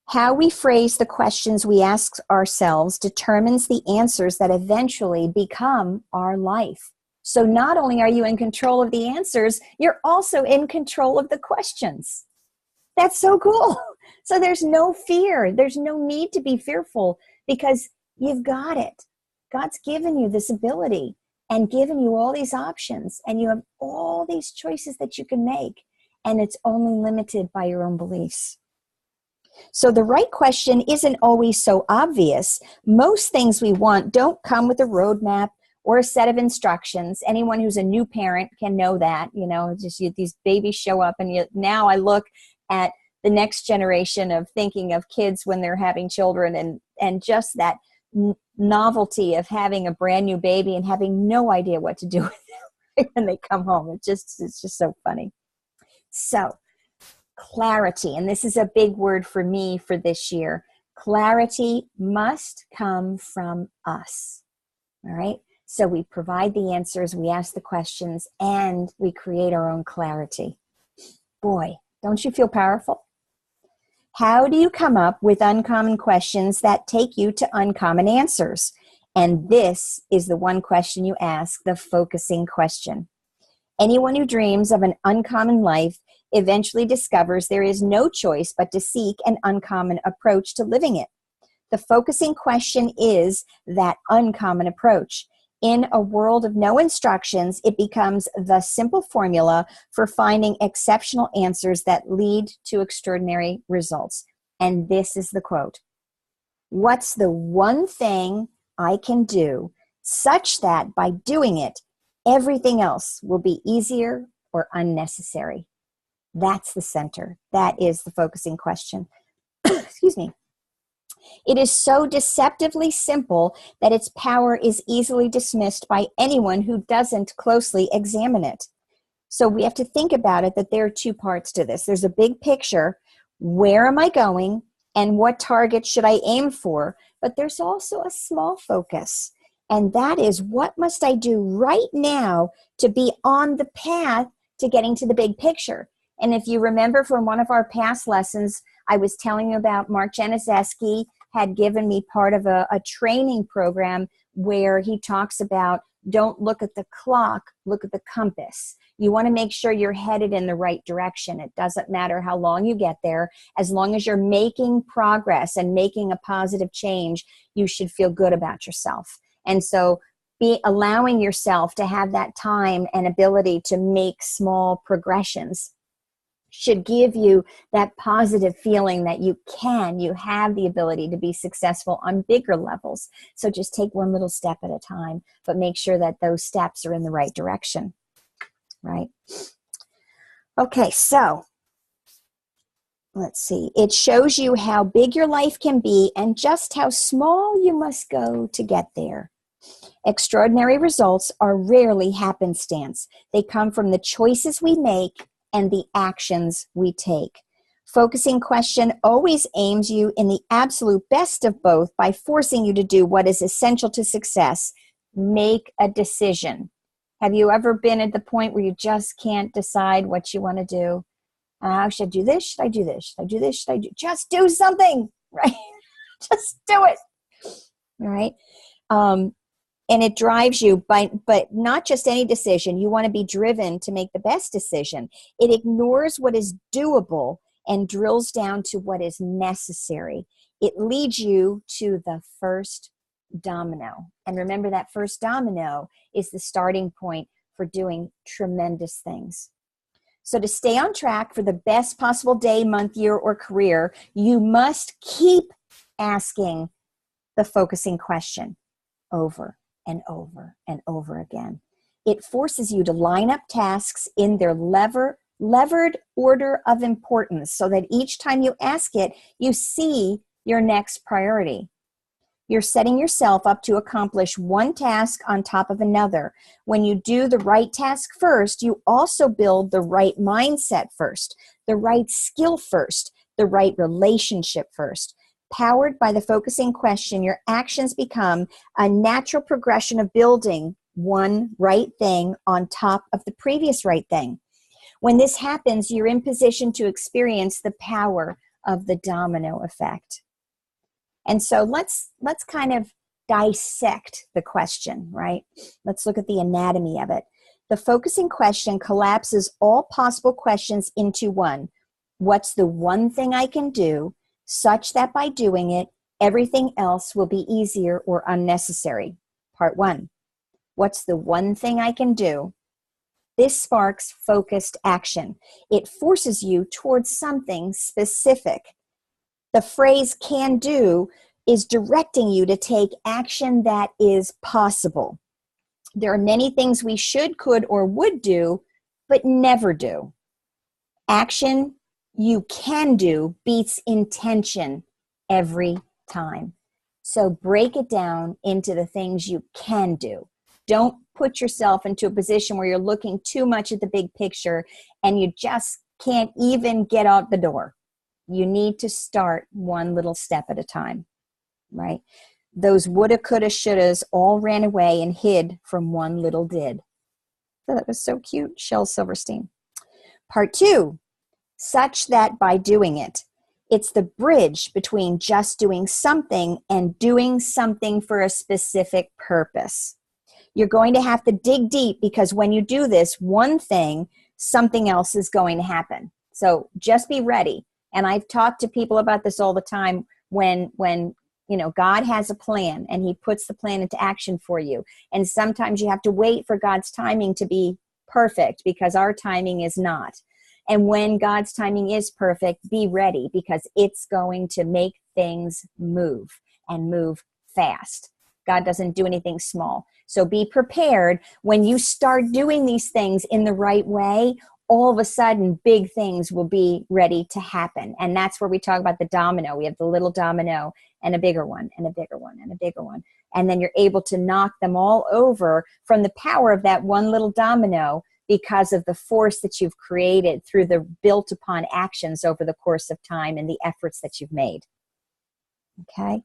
how we phrase the questions we ask ourselves determines the answers that eventually become our life. So not only are you in control of the answers, you're also in control of the questions. That's so cool. So there's no fear. There's no need to be fearful because you've got it. God's given you this ability and given you all these options, and you have all these choices that you can make, and it's only limited by your own beliefs. So the right question isn't always so obvious. Most things we want don't come with a roadmap or a set of instructions. Anyone who's a new parent can know that, you know, these babies show up, and now I look at the next generation of thinking of kids when they're having children, and just that novelty of having a brand new baby and having no idea what to do with them when they come home. It's just so funny. So, clarity, and this is a big word for me for this year. Clarity must come from us. All right? So we provide the answers, we ask the questions, and we create our own clarity. Boy, don't you feel powerful? How do you come up with uncommon questions that take you to uncommon answers? And this is the one question you ask, the focusing question. Anyone who dreams of an uncommon life eventually discovers there is no choice but to seek an uncommon approach to living it. The focusing question is that uncommon approach. In a world of no instructions, it becomes the simple formula for finding exceptional answers that lead to extraordinary results. And this is the quote. What's the one thing I can do such that by doing it, everything else will be easier or unnecessary? That's the center. That is the focusing question. Excuse me. It is so deceptively simple that its power is easily dismissed by anyone who doesn't closely examine it. So we have to think about it, that there are two parts to this. There's a big picture. Where am I going? And what target should I aim for? But there's also a small focus. And that is, what must I do right now to be on the path to getting to the big picture? And if you remember from one of our past lessons, I was telling you about Mark Januszewski had given me part of a training program where he talks about, don't look at the clock, look at the compass. You want to make sure you're headed in the right direction. It doesn't matter how long you get there. As long as you're making progress and making a positive change, you should feel good about yourself. And so allowing yourself to have that time and ability to make small progressions should give you that positive feeling that you have the ability to be successful on bigger levels. So just take one little step at a time, but make sure that those steps are in the right direction, right? Okay, so let's see. It shows you how big your life can be and just how small you must go to get there. Extraordinary results are rarely happenstance. They come from the choices we make and the actions we take. Focusing question always aims you in the absolute best of both by forcing you to do what is essential to success. Make a decision. Have you ever been at the point where you just can't decide what you want to do? Should I do this? Should I do this? Should I do this? Should I do? Just do something, right? Just do it, right? And it drives you, but not just any decision. You want to be driven to make the best decision. It ignores what is doable and drills down to what is necessary. It leads you to the first domino. And remember, that first domino is the starting point for doing tremendous things. So to stay on track for the best possible day, month, year, or career, you must keep asking the focusing question over and over and over again. It forces you to line up tasks in their levered order of importance so that each time you ask it, you see your next priority. You're setting yourself up to accomplish one task on top of another. When you do the right task first, you also build the right mindset first, the right skill first, the right relationship first. Powered by the focusing question, your actions become a natural progression of building one right thing on top of the previous right thing. When this happens, you're in position to experience the power of the domino effect. And so let's kind of dissect the question, right? Let's look at the anatomy of it. The focusing question collapses all possible questions into one. What's the one thing I can do such that by doing it, everything else will be easier or unnecessary? Part one. What's the one thing I can do? This sparks focused action. It forces you towards something specific. The phrase can do is directing you to take action that is possible. There are many things we should, could, or would do, but never do. Action you can do beats intention every time. So break it down into the things you can do. Don't put yourself into a position where you're looking too much at the big picture and you just can't even get out the door. You need to start one little step at a time, right? Those woulda, coulda, shouldas all ran away and hid from one little did. That was so cute, Shel Silverstein. Part two, such that by doing it, it's the bridge between just doing something and doing something for a specific purpose. You're going to have to dig deep because when you do this one thing, something else is going to happen. So just be ready. And I've talked to people about this all the time when you know, God has a plan and he puts the plan into action for you. And sometimes you have to wait for God's timing to be perfect because our timing is not. And when God's timing is perfect, be ready because it's going to make things move and move fast. God doesn't do anything small. So be prepared when you start doing these things in the right way. All of a sudden, big things will be ready to happen. And that's where we talk about the domino. We have the little domino and a bigger one and a bigger one and a bigger one. And then you're able to knock them all over from the power of that one little domino because of the force that you've created through the built upon actions over the course of time and the efforts that you've made. Okay.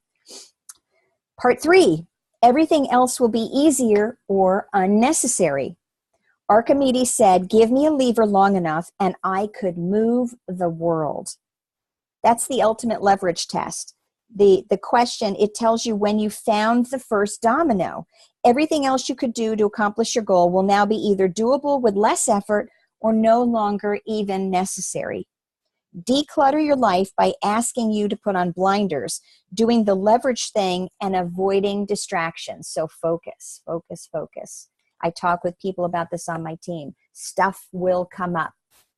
Part three, everything else will be easier or unnecessary. Archimedes said, give me a lever long enough and I could move the world. That's the ultimate leverage test. The question, it tells you when you found the first domino. Everything else you could do to accomplish your goal will now be either doable with less effort or no longer even necessary. Declutter your life by asking you to put on blinders, doing the leverage thing and avoiding distractions. So focus, focus, focus. I talk with people about this on my team. Stuff will come up,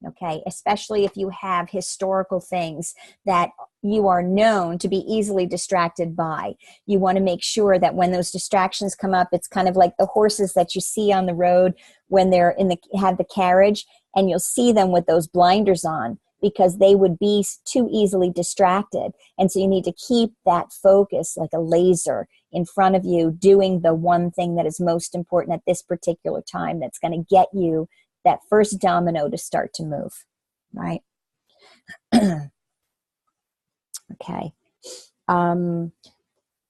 okay? Especially if you have historical things that you are known to be easily distracted by. You want to make sure that when those distractions come up, it's kind of like the horses that you see on the road when they're have the carriage, and you'll see them with those blinders on because they would be too easily distracted. And so you need to keep that focus like a laser in front of you, doing the one thing that is most important at this particular time that's going to get you that first domino to start to move, right? Okay.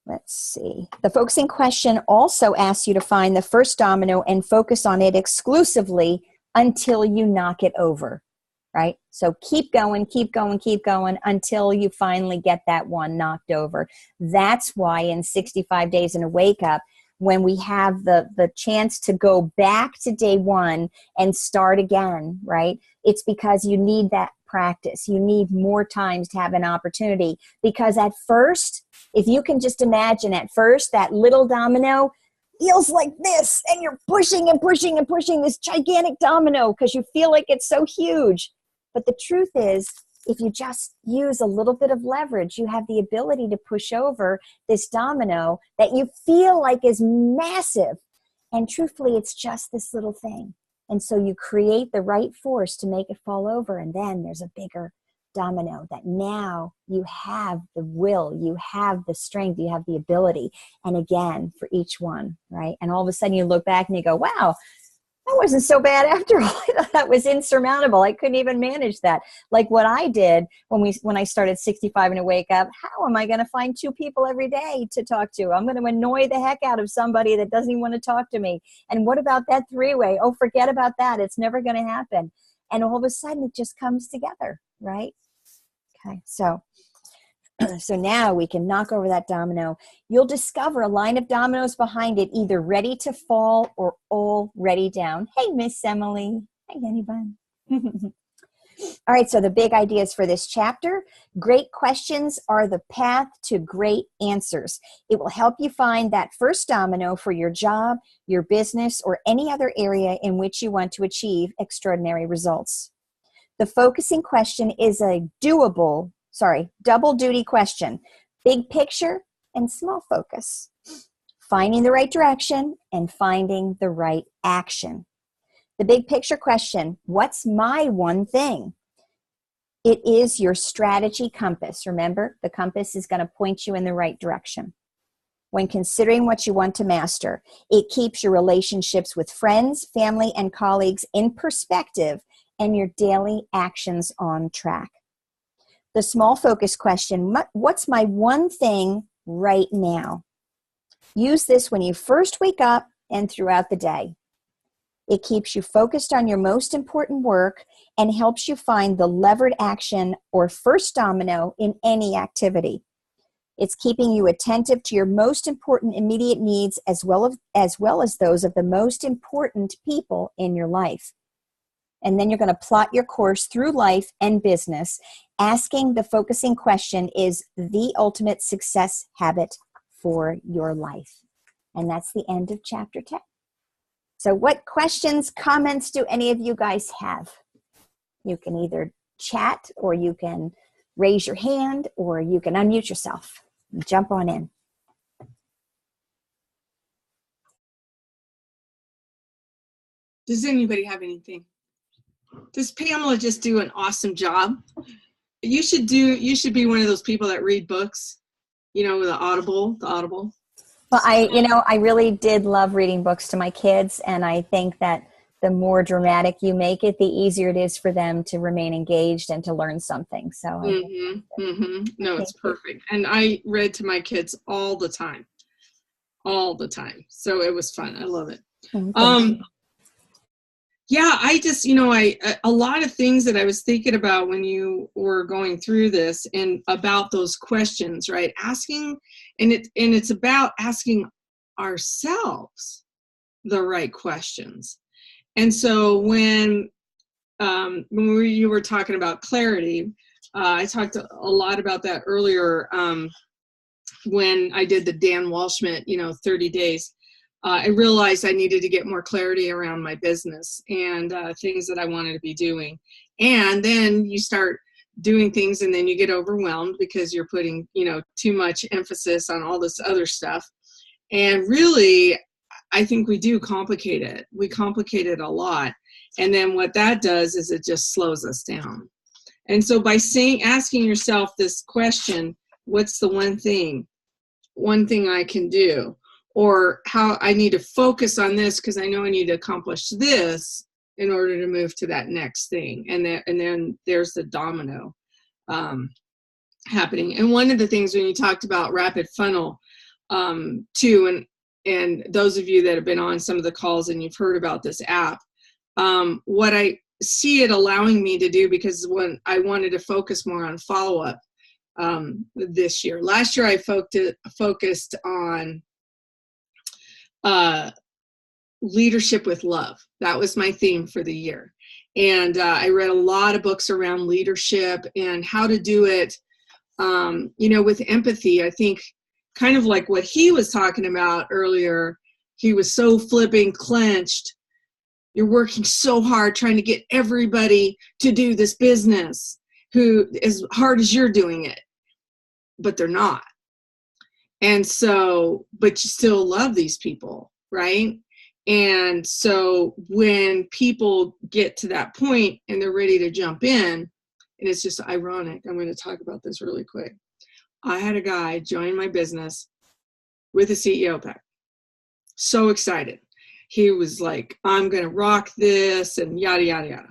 Let's see. The focusing question also asks you to find the first domino and focus on it exclusively until you knock it over, right? So keep going, keep going, keep going until you finally get that one knocked over. That's why in 65 Days in a Wake Up, when we have the chance to go back to day one and start again, right? It's because you need that practice. You need more times to have an opportunity, because at first, if you can just imagine at first, that little domino feels like this, and you're pushing and pushing and pushing this gigantic domino because you feel like it's so huge. But the truth is, if you just use a little bit of leverage, you have the ability to push over this domino that you feel like is massive. And truthfully, it's just this little thing. And so you create the right force to make it fall over. And then there's a bigger domino that now you have the will, you have the strength, you have the ability. And again, for each one, right? And all of a sudden you look back and you go, wow, that wasn't so bad after all. I thought that was insurmountable. I couldn't even manage that. Like what I did when I started 65 and a Wake Up, how am I going to find 2 people every day to talk to? I'm going to annoy the heck out of somebody that doesn't even want to talk to me. And what about that 3-way? Oh, forget about that. It's never going to happen. And all of a sudden it just comes together, right? Okay, so now we can knock over that domino. You'll discover a line of dominoes behind it, either ready to fall or already down. Hey, Miss Emily. Hey, Henny Bun. All right, so the big ideas for this chapter. Great questions are the path to great answers. It will help you find that first domino for your job, your business, or any other area in which you want to achieve extraordinary results. The focusing question is a double duty question. Big picture and small focus. Finding the right direction and finding the right action. The big picture question, what's my one thing? It is your strategy compass. Remember, the compass is going to point you in the right direction. When considering what you want to master, it keeps your relationships with friends, family, and colleagues in perspective and your daily actions on track. The small focus question, what's my one thing right now? Use this when you first wake up and throughout the day. It keeps you focused on your most important work and helps you find the levered action or first domino in any activity. It's keeping you attentive to your most important immediate needs as well as those of the most important people in your life. And then you're going to plot your course through life and business. Asking the focusing question is the ultimate success habit for your life. And that's the end of chapter 10. So what questions, comments do any of you guys have? You can either chat, or you can raise your hand, or you can unmute yourself. Jump on in. Does anybody have anything? Does Pamela just do an awesome job? You should be one of those people that read books, the Audible. Well, I really did love reading books to my kids, and I think that the more dramatic you make it, the easier it is for them to remain engaged and to learn something. So No, it's perfect. And I read to my kids all the time. So it was fun. I love it. Yeah, I just, a lot of things that I was thinking about when you were going through this and about those questions, right? Asking, and it's about asking ourselves the right questions. And so when you were talking about clarity, I talked a lot about that earlier when I did the Dan Walshman, 30 days. I realized I needed to get more clarity around my business and things that I wanted to be doing. And then you start doing things and then you get overwhelmed because you're putting, too much emphasis on all this other stuff. And really, I think we do complicate it. We complicate it a lot. And then what that does is it just slows us down. And so by asking yourself this question, what's the one thing I can do? Or how I need to focus on this because I know I need to accomplish this in order to move to that next thing. And then there's the domino happening. And one of the things when you talked about rapid funnel too, and those of you that have been on some of the calls and you've heard about this app, what I see it allowing me to do, because when I wanted to focus more on follow-up this year. Last year I focused on leadership with love. That was my theme for the year. And I read a lot of books around leadership and how to do it, with empathy. I think kind of like what he was talking about earlier, he was so flipping clenched. You're working so hard trying to get everybody to do this business who as hard as you're doing it, but they're not. And so, but you still love these people, right? And so when people get to that point and they're ready to jump in, and it's just ironic, I'm going to talk about this really quick. I had a guy join my business with a CEO pack. So excited. He was like, I'm going to rock this and yada, yada, yada.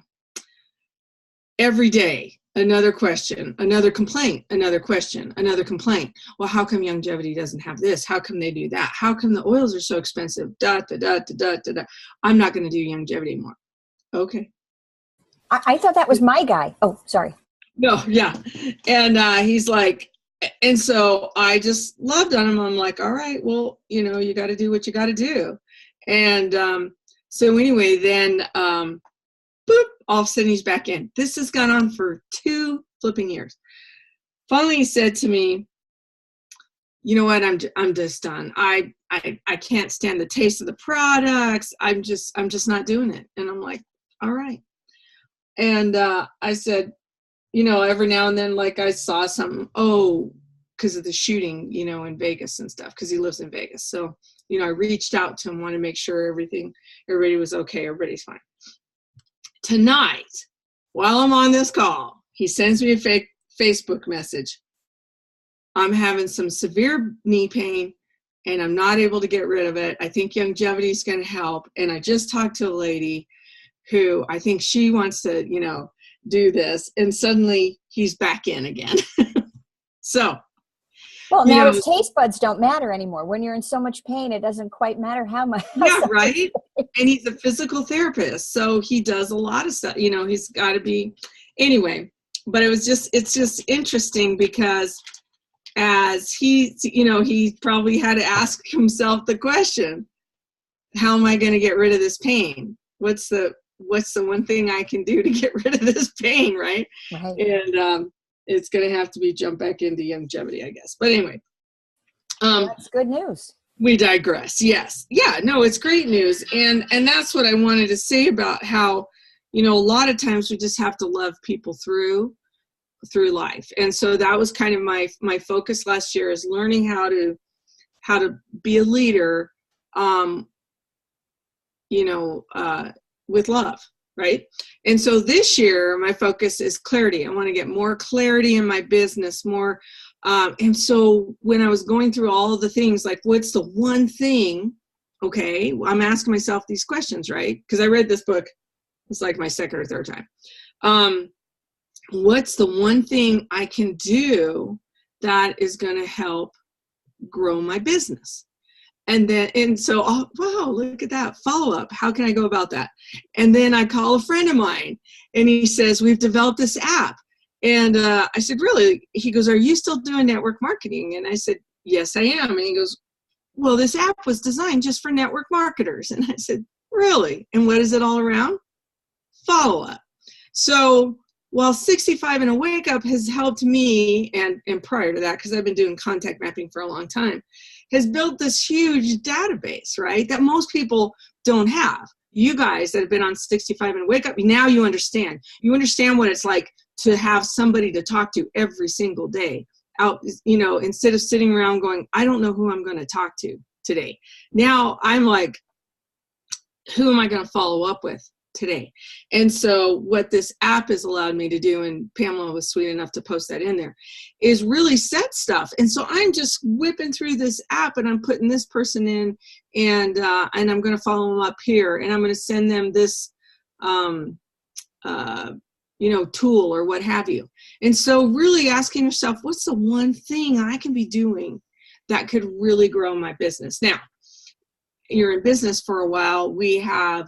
Every day, another question, another complaint, another question, another complaint. Well, how come Longevity doesn't have this? How come they do that? How come the oils are so expensive? Da, da, da, da, da, da, da. I'm not going to do Longevity anymore. Okay. I thought that was my guy. Oh, sorry. No, yeah. And he's like, and so I just loved on him. I'm like, all right, well, you got to do what you got to do. And so anyway, then boop, all of a sudden he's back in. This has gone on for 2 flipping years. Finally, he said to me, you know what, I'm just done. I can't stand the taste of the products. I'm just not doing it. And I'm like, all right. And I said, every now and then, like I saw something, because of the shooting, in Vegas and stuff, because he lives in Vegas. So, I reached out to him, wanted to make sure everybody was okay, everybody's fine. Tonight, while I'm on this call, he sends me a fake Facebook message. I'm having some severe knee pain and I'm not able to get rid of it. I think Longevity is going to help. And I just talked to a lady who I think she wants to, do this. And suddenly he's back in again. So. Well, now his taste buds don't matter anymore. When you're in so much pain, it doesn't quite matter how much. Yeah, right. And he's a physical therapist. So he does a lot of stuff, he's got to be, anyway, but it's just interesting because as he probably had to ask himself the question, how am I going to get rid of this pain? What's the one thing I can do to get rid of this pain, right? Right. And it's going to have to be jump back into Longevity, I guess. But anyway. That's good news. We digress. Yes. Yeah, no, it's great news. And that's what I wanted to say about how, a lot of times we just have to love people through life. And so that was kind of my focus last year, is learning how to be a leader, with love, right? And so this year, my focus is clarity. I want to get more clarity in my business, more. And so when I was going through all of the things, like, what's the one thing? Okay, I'm asking myself these questions, right? Because I read this book. It's like my second or third time. What's the one thing I can do that is going to help grow my business? And so, oh, wow, look at that follow-up. How can I go about that? And then I call a friend of mine and he says, we've developed this app. And I said, really? He goes, are you still doing network marketing? And I said, yes, I am. And he goes, well, this app was designed just for network marketers. And I said, really? And what is it all around? Follow-up. So while 65 and a Wake Up has helped me, and prior to that, because I've been doing contact mapping for a long time, has built this huge database, right, that most people don't have. You guys that have been on 65 and Wake Up, now you understand. You understand what it's like to have somebody to talk to every single day out, instead of sitting around going, I don't know who I'm going to talk to today. Now I'm like, who am I going to follow up with today. And so what this app has allowed me to do, and Pamela was sweet enough to post that in there, is really set stuff. And so I'm just whipping through this app and I'm putting this person in, and I'm going to follow them up here, and I'm going to send them this, tool or what have you. And so really asking yourself, what's the one thing I can be doing that could really grow my business? Now, you're in business for a while. We have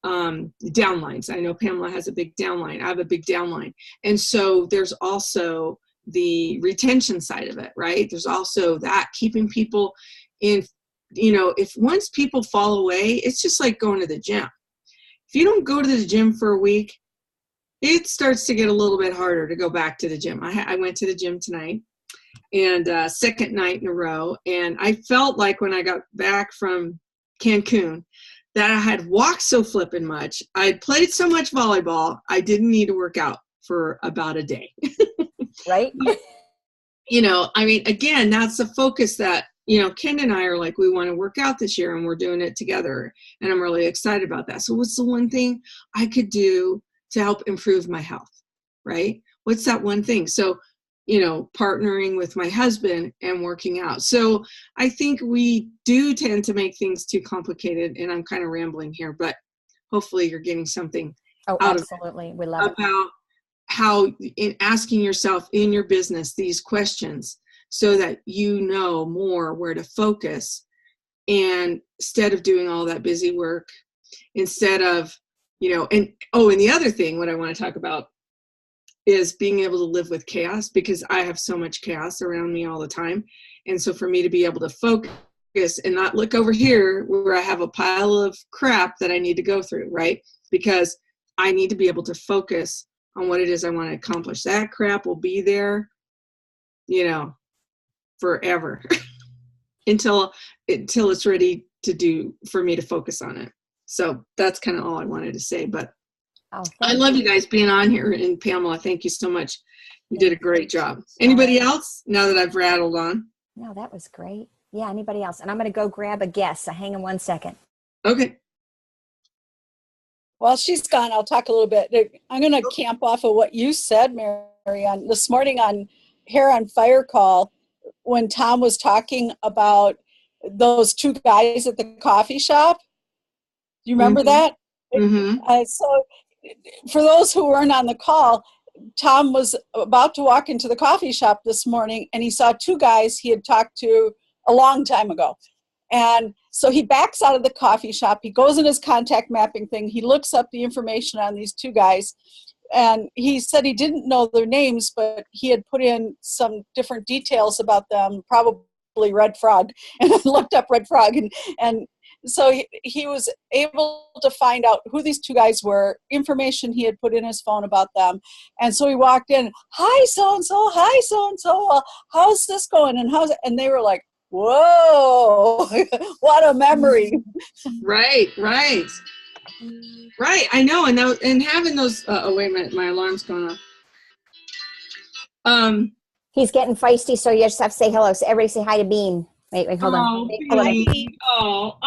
downlines. I know Pamela has a big downline. I have a big downline. And so there's also the retention side of it, right? There's also that keeping people in, if once people fall away, it's just like going to the gym. If you don't go to the gym for a week, it starts to get a little bit harder to go back to the gym. I went to the gym tonight, and second night in a row, and I felt like when I got back from Cancun that I had walked so flippin' much. I played so much volleyball, I didn't need to work out for about a day. Right? Again, that's the focus that, Ken and I are like, we want to work out this year, and we're doing it together, and I'm really excited about that. So what's the one thing I could do to help improve my health, right? What's that one thing? So, partnering with my husband and working out. So I think we do tend to make things too complicated, and I'm kind of rambling here, but hopefully you're getting something out absolutely. of it We love it. about how in asking yourself in your business these questions so that you know more where to focus, and instead of doing all that busy work, instead of, and the other thing, what I want to talk about is being able to live with chaos, because I have so much chaos around me all the time. And so for me to be able to focus and not look over here where I have a pile of crap that I need to go through, right? Because I need to be able to focus on what it is I want to accomplish. That crap will be there, forever until it's ready for me to focus on it. So that's kind of all I wanted to say, but I love you guys being on here. And Pamela, thank you so much. You did a great job. Anybody else, now that I've rattled on? No, that was great. Yeah, anybody else? And I'm going to go grab a guest. So hang on 1 second. Okay. While she's gone, I'll talk a little bit. I'm going to camp off of what you said, Mary, on this morning on Hair on Fire call, when Tom was talking about those two guys at the coffee shop. Do you remember that? Mm-hmm. So for those who weren't on the call, Tom was about to walk into the coffee shop this morning, and he saw two guys he had talked to a long time ago. And so he backs out of the coffee shop. He goes in his contact mapping thing. He looks up the information on these two guys. And he said he didn't know their names, but he had put in some different details about them, probably Red Frog, and looked up Red Frog. And so he was able to find out who these two guys were, information he had put in his phone about them. And so he walked in, hi, so-and-so, hi, so-and-so, how's this going? And they were like, whoa, what a memory. Right. I know. And having those, oh, wait a minute, my alarm's going off. He's getting feisty, so you just have to say hello. So everybody say hi to Bean. Wait, hold on. Bean. Oh,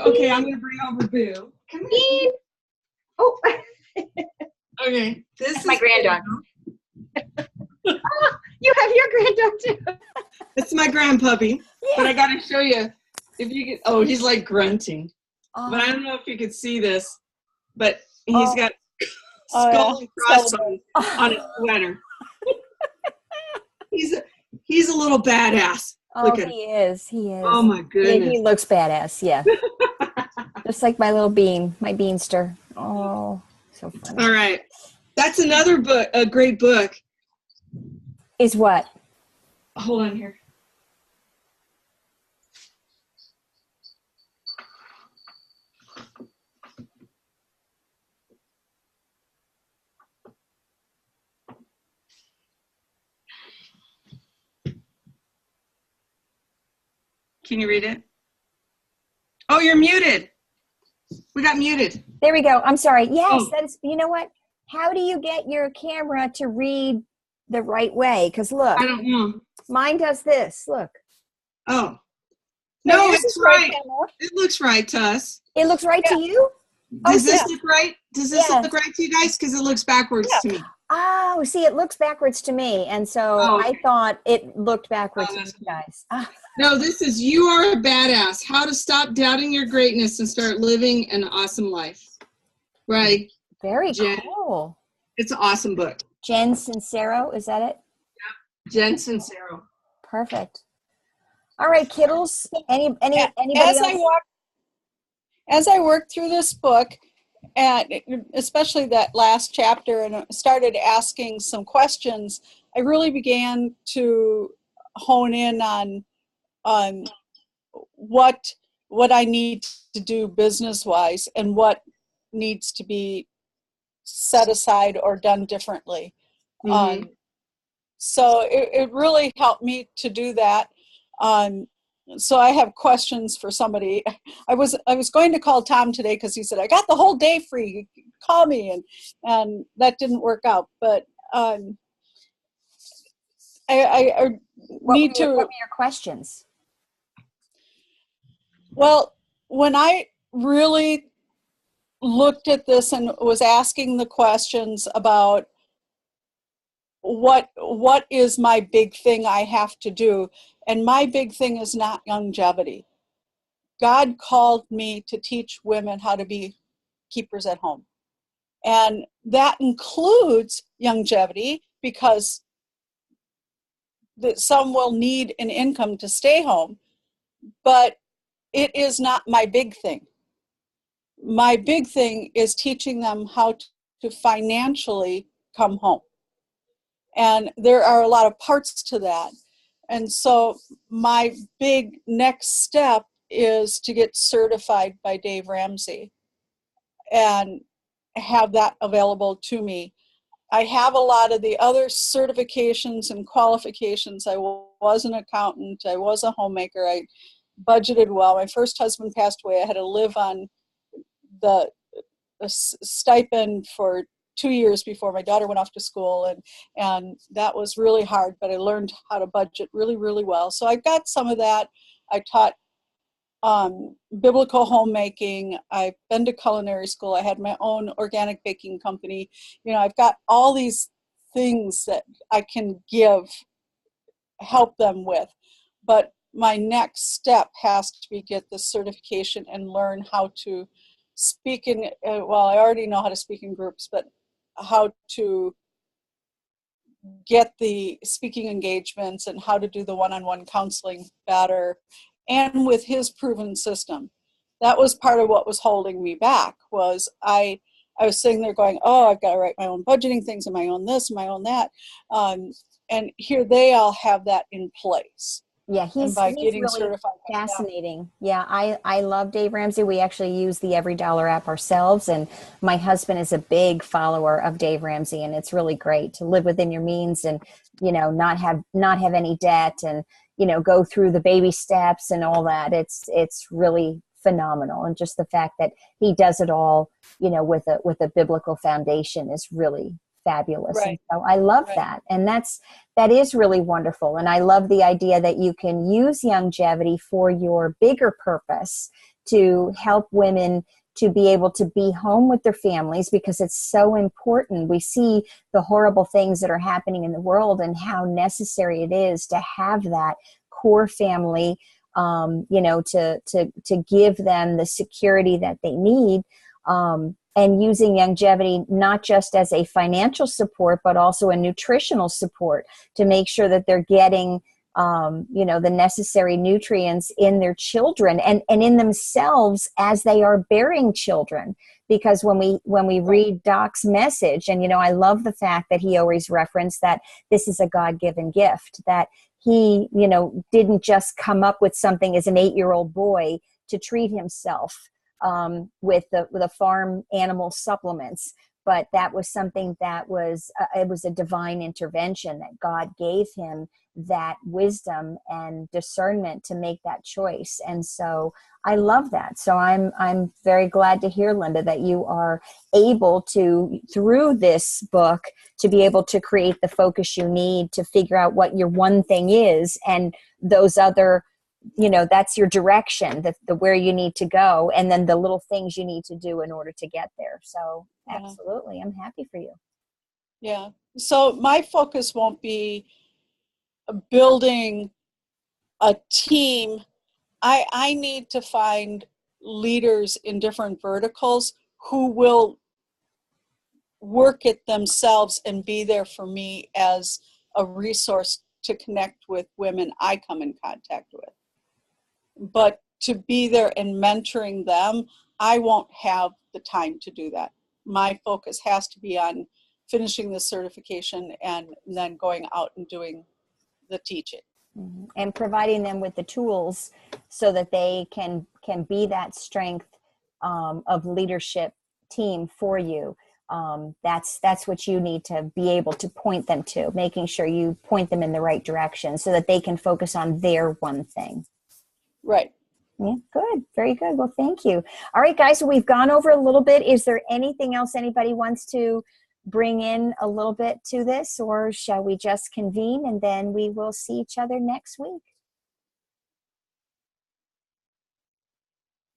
okay, I'm going to bring over Boo. Come here. Bean. Oh. Okay. That's my granddog. Oh, you have your granddog too. It's my grandpuppy. Yeah. But I got to show you. If you could, oh, he's like grunting. Oh. But I don't know if you could see this, but he's got skull and crossbones on his sweater. He's a little badass. Oh, he is. Oh my goodness. Yeah, he looks badass. Yeah. Just like my little bean, my beanster. Oh, so funny. All right. That's another book, a great book. Is what? Hold on here. Can you read it? Oh, you're muted. We got muted. There we go. I'm sorry. Yes, that's, you know what? How do you get your camera to read the right way? Because look. I don't know. Mine does this. Look. Oh. No, it's right. It looks right to us. It looks right to you? Does this look right? Does this Yes. look right to you guys? Because it looks backwards to me. Oh, see, it looks backwards to me. And so I thought it looked backwards to you guys. No, this is You Are a Badass, How to Stop Doubting Your Greatness and Start Living an Awesome Life. Right. Very Jen. cool. It's an awesome book. Jen Sincero, is that it? Jen Sincero. Perfect. All right, kiddos. Anybody else? As I worked through this book, and especially that last chapter, and started asking some questions, I really began to hone in on what I need to do business-wise and what needs to be set aside or done differently. Mm-hmm. So it really helped me to do that. So I have questions for somebody. I was going to call Tom today because he said, I got the whole day free, call me, and that didn't work out. But I need to. What were your questions? Well, when I really looked at this and was asking the questions about what is my big thing I have to do, and my big thing is not longevity. God called me to teach women how to be keepers at home. And that includes longevity, because some will need an income to stay home, but it is not my big thing. My big thing is teaching them how to financially come home. And there are a lot of parts to that. And so my big next step is to get certified by Dave Ramsey and have that available to me. I have a lot of the other certifications and qualifications. I was an accountant. I was a homemaker. I budgeted well. My first husband passed away. I had to live on the stipend for 2 years before my daughter went off to school, and that was really hard, but I learned how to budget really, really well. So I got some of that. I taught biblical homemaking. I've been to culinary school. I had my own organic baking company. I've got all these things that I can help them with. But my next step has to be get the certification and learn how to speak in, I already know how to speak in groups, but how to get the speaking engagements and how to do the one-on-one counseling better, and with his proven system. That was part of what was holding me back. Was I was sitting there going, I've got to write my own budgeting things and my own this and my own that, and here they all have that in place. Yeah, he's really certified, fascinating. Yeah, I love Dave Ramsey. We actually use the Every Dollar app ourselves, and my husband is a big follower of Dave Ramsey, and it's really great to live within your means and not have any debt, and go through the baby steps and all that. It's really phenomenal, and just the fact that he does it all with a biblical foundation is really fabulous. Right. And so I love that. And that is really wonderful. And I love the idea that you can use longevity for your bigger purpose to help women to be able to be home with their families, because it's so important. We see the horrible things that are happening in the world and how necessary it is to have that core family, to give them the security that they need. And using longevity not just as a financial support, but also a nutritional support to make sure that they're getting, the necessary nutrients in their children and in themselves as they are bearing children. Because when we read Doc's message, and I love the fact that he always referenced that this is a God-given gift, that he didn't just come up with something as an 8-year-old boy to treat himself with the farm animal supplements, but that was something that was it was a divine intervention that God gave him that wisdom and discernment to make that choice. And so I love that. So I'm very glad to hear, Linda, that you are able to, through this book, to be able to create the focus you need to figure out what your one thing is, and those other that's your direction, the where you need to go, and then the little things you need to do in order to get there. So absolutely, I'm happy for you. Yeah. So my focus won't be building a team. I need to find leaders in different verticals who will work it themselves and be there for me as a resource to connect with women I come in contact with. But to be there and mentoring them, I won't have the time to do that. My focus has to be on finishing the certification and then going out and doing the teaching. And providing them with the tools so that they can be that strength of leadership team for you. That's what you need to be able to point them to, making sure you point them in the right direction so that they can focus on their one thing. Right. Yeah, good. Very good. Well, thank you. All right, guys, so we've gone over a little bit. Is there anything else anybody wants to bring in a little bit to this, or shall we just convene and then we will see each other next week?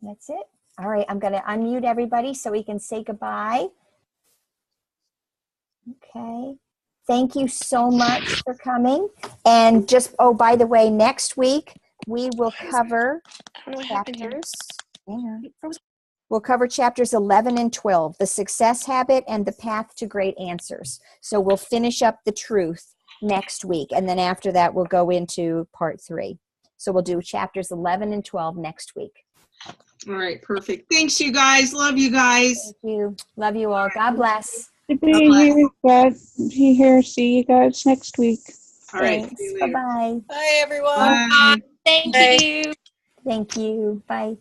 That's it. All right, I'm going to unmute everybody so we can say goodbye. Okay. Thank you so much for coming. And just, oh, by the way, next week we will cover chapters. We'll cover chapters 11 and 12, the success habit and the path to great answers. So we'll finish up the truth next week. And then after that, we'll go into part 3. So we'll do chapters 11 and 12 next week. All right, perfect. Thanks, you guys. Love you guys. Thank you. Love you all. God bless. To be here, guys. Be here. See you guys next week. All right. Thanks. See you later. Bye-bye. Bye, everyone. Bye. Thank Bye. you. Thank you. Bye.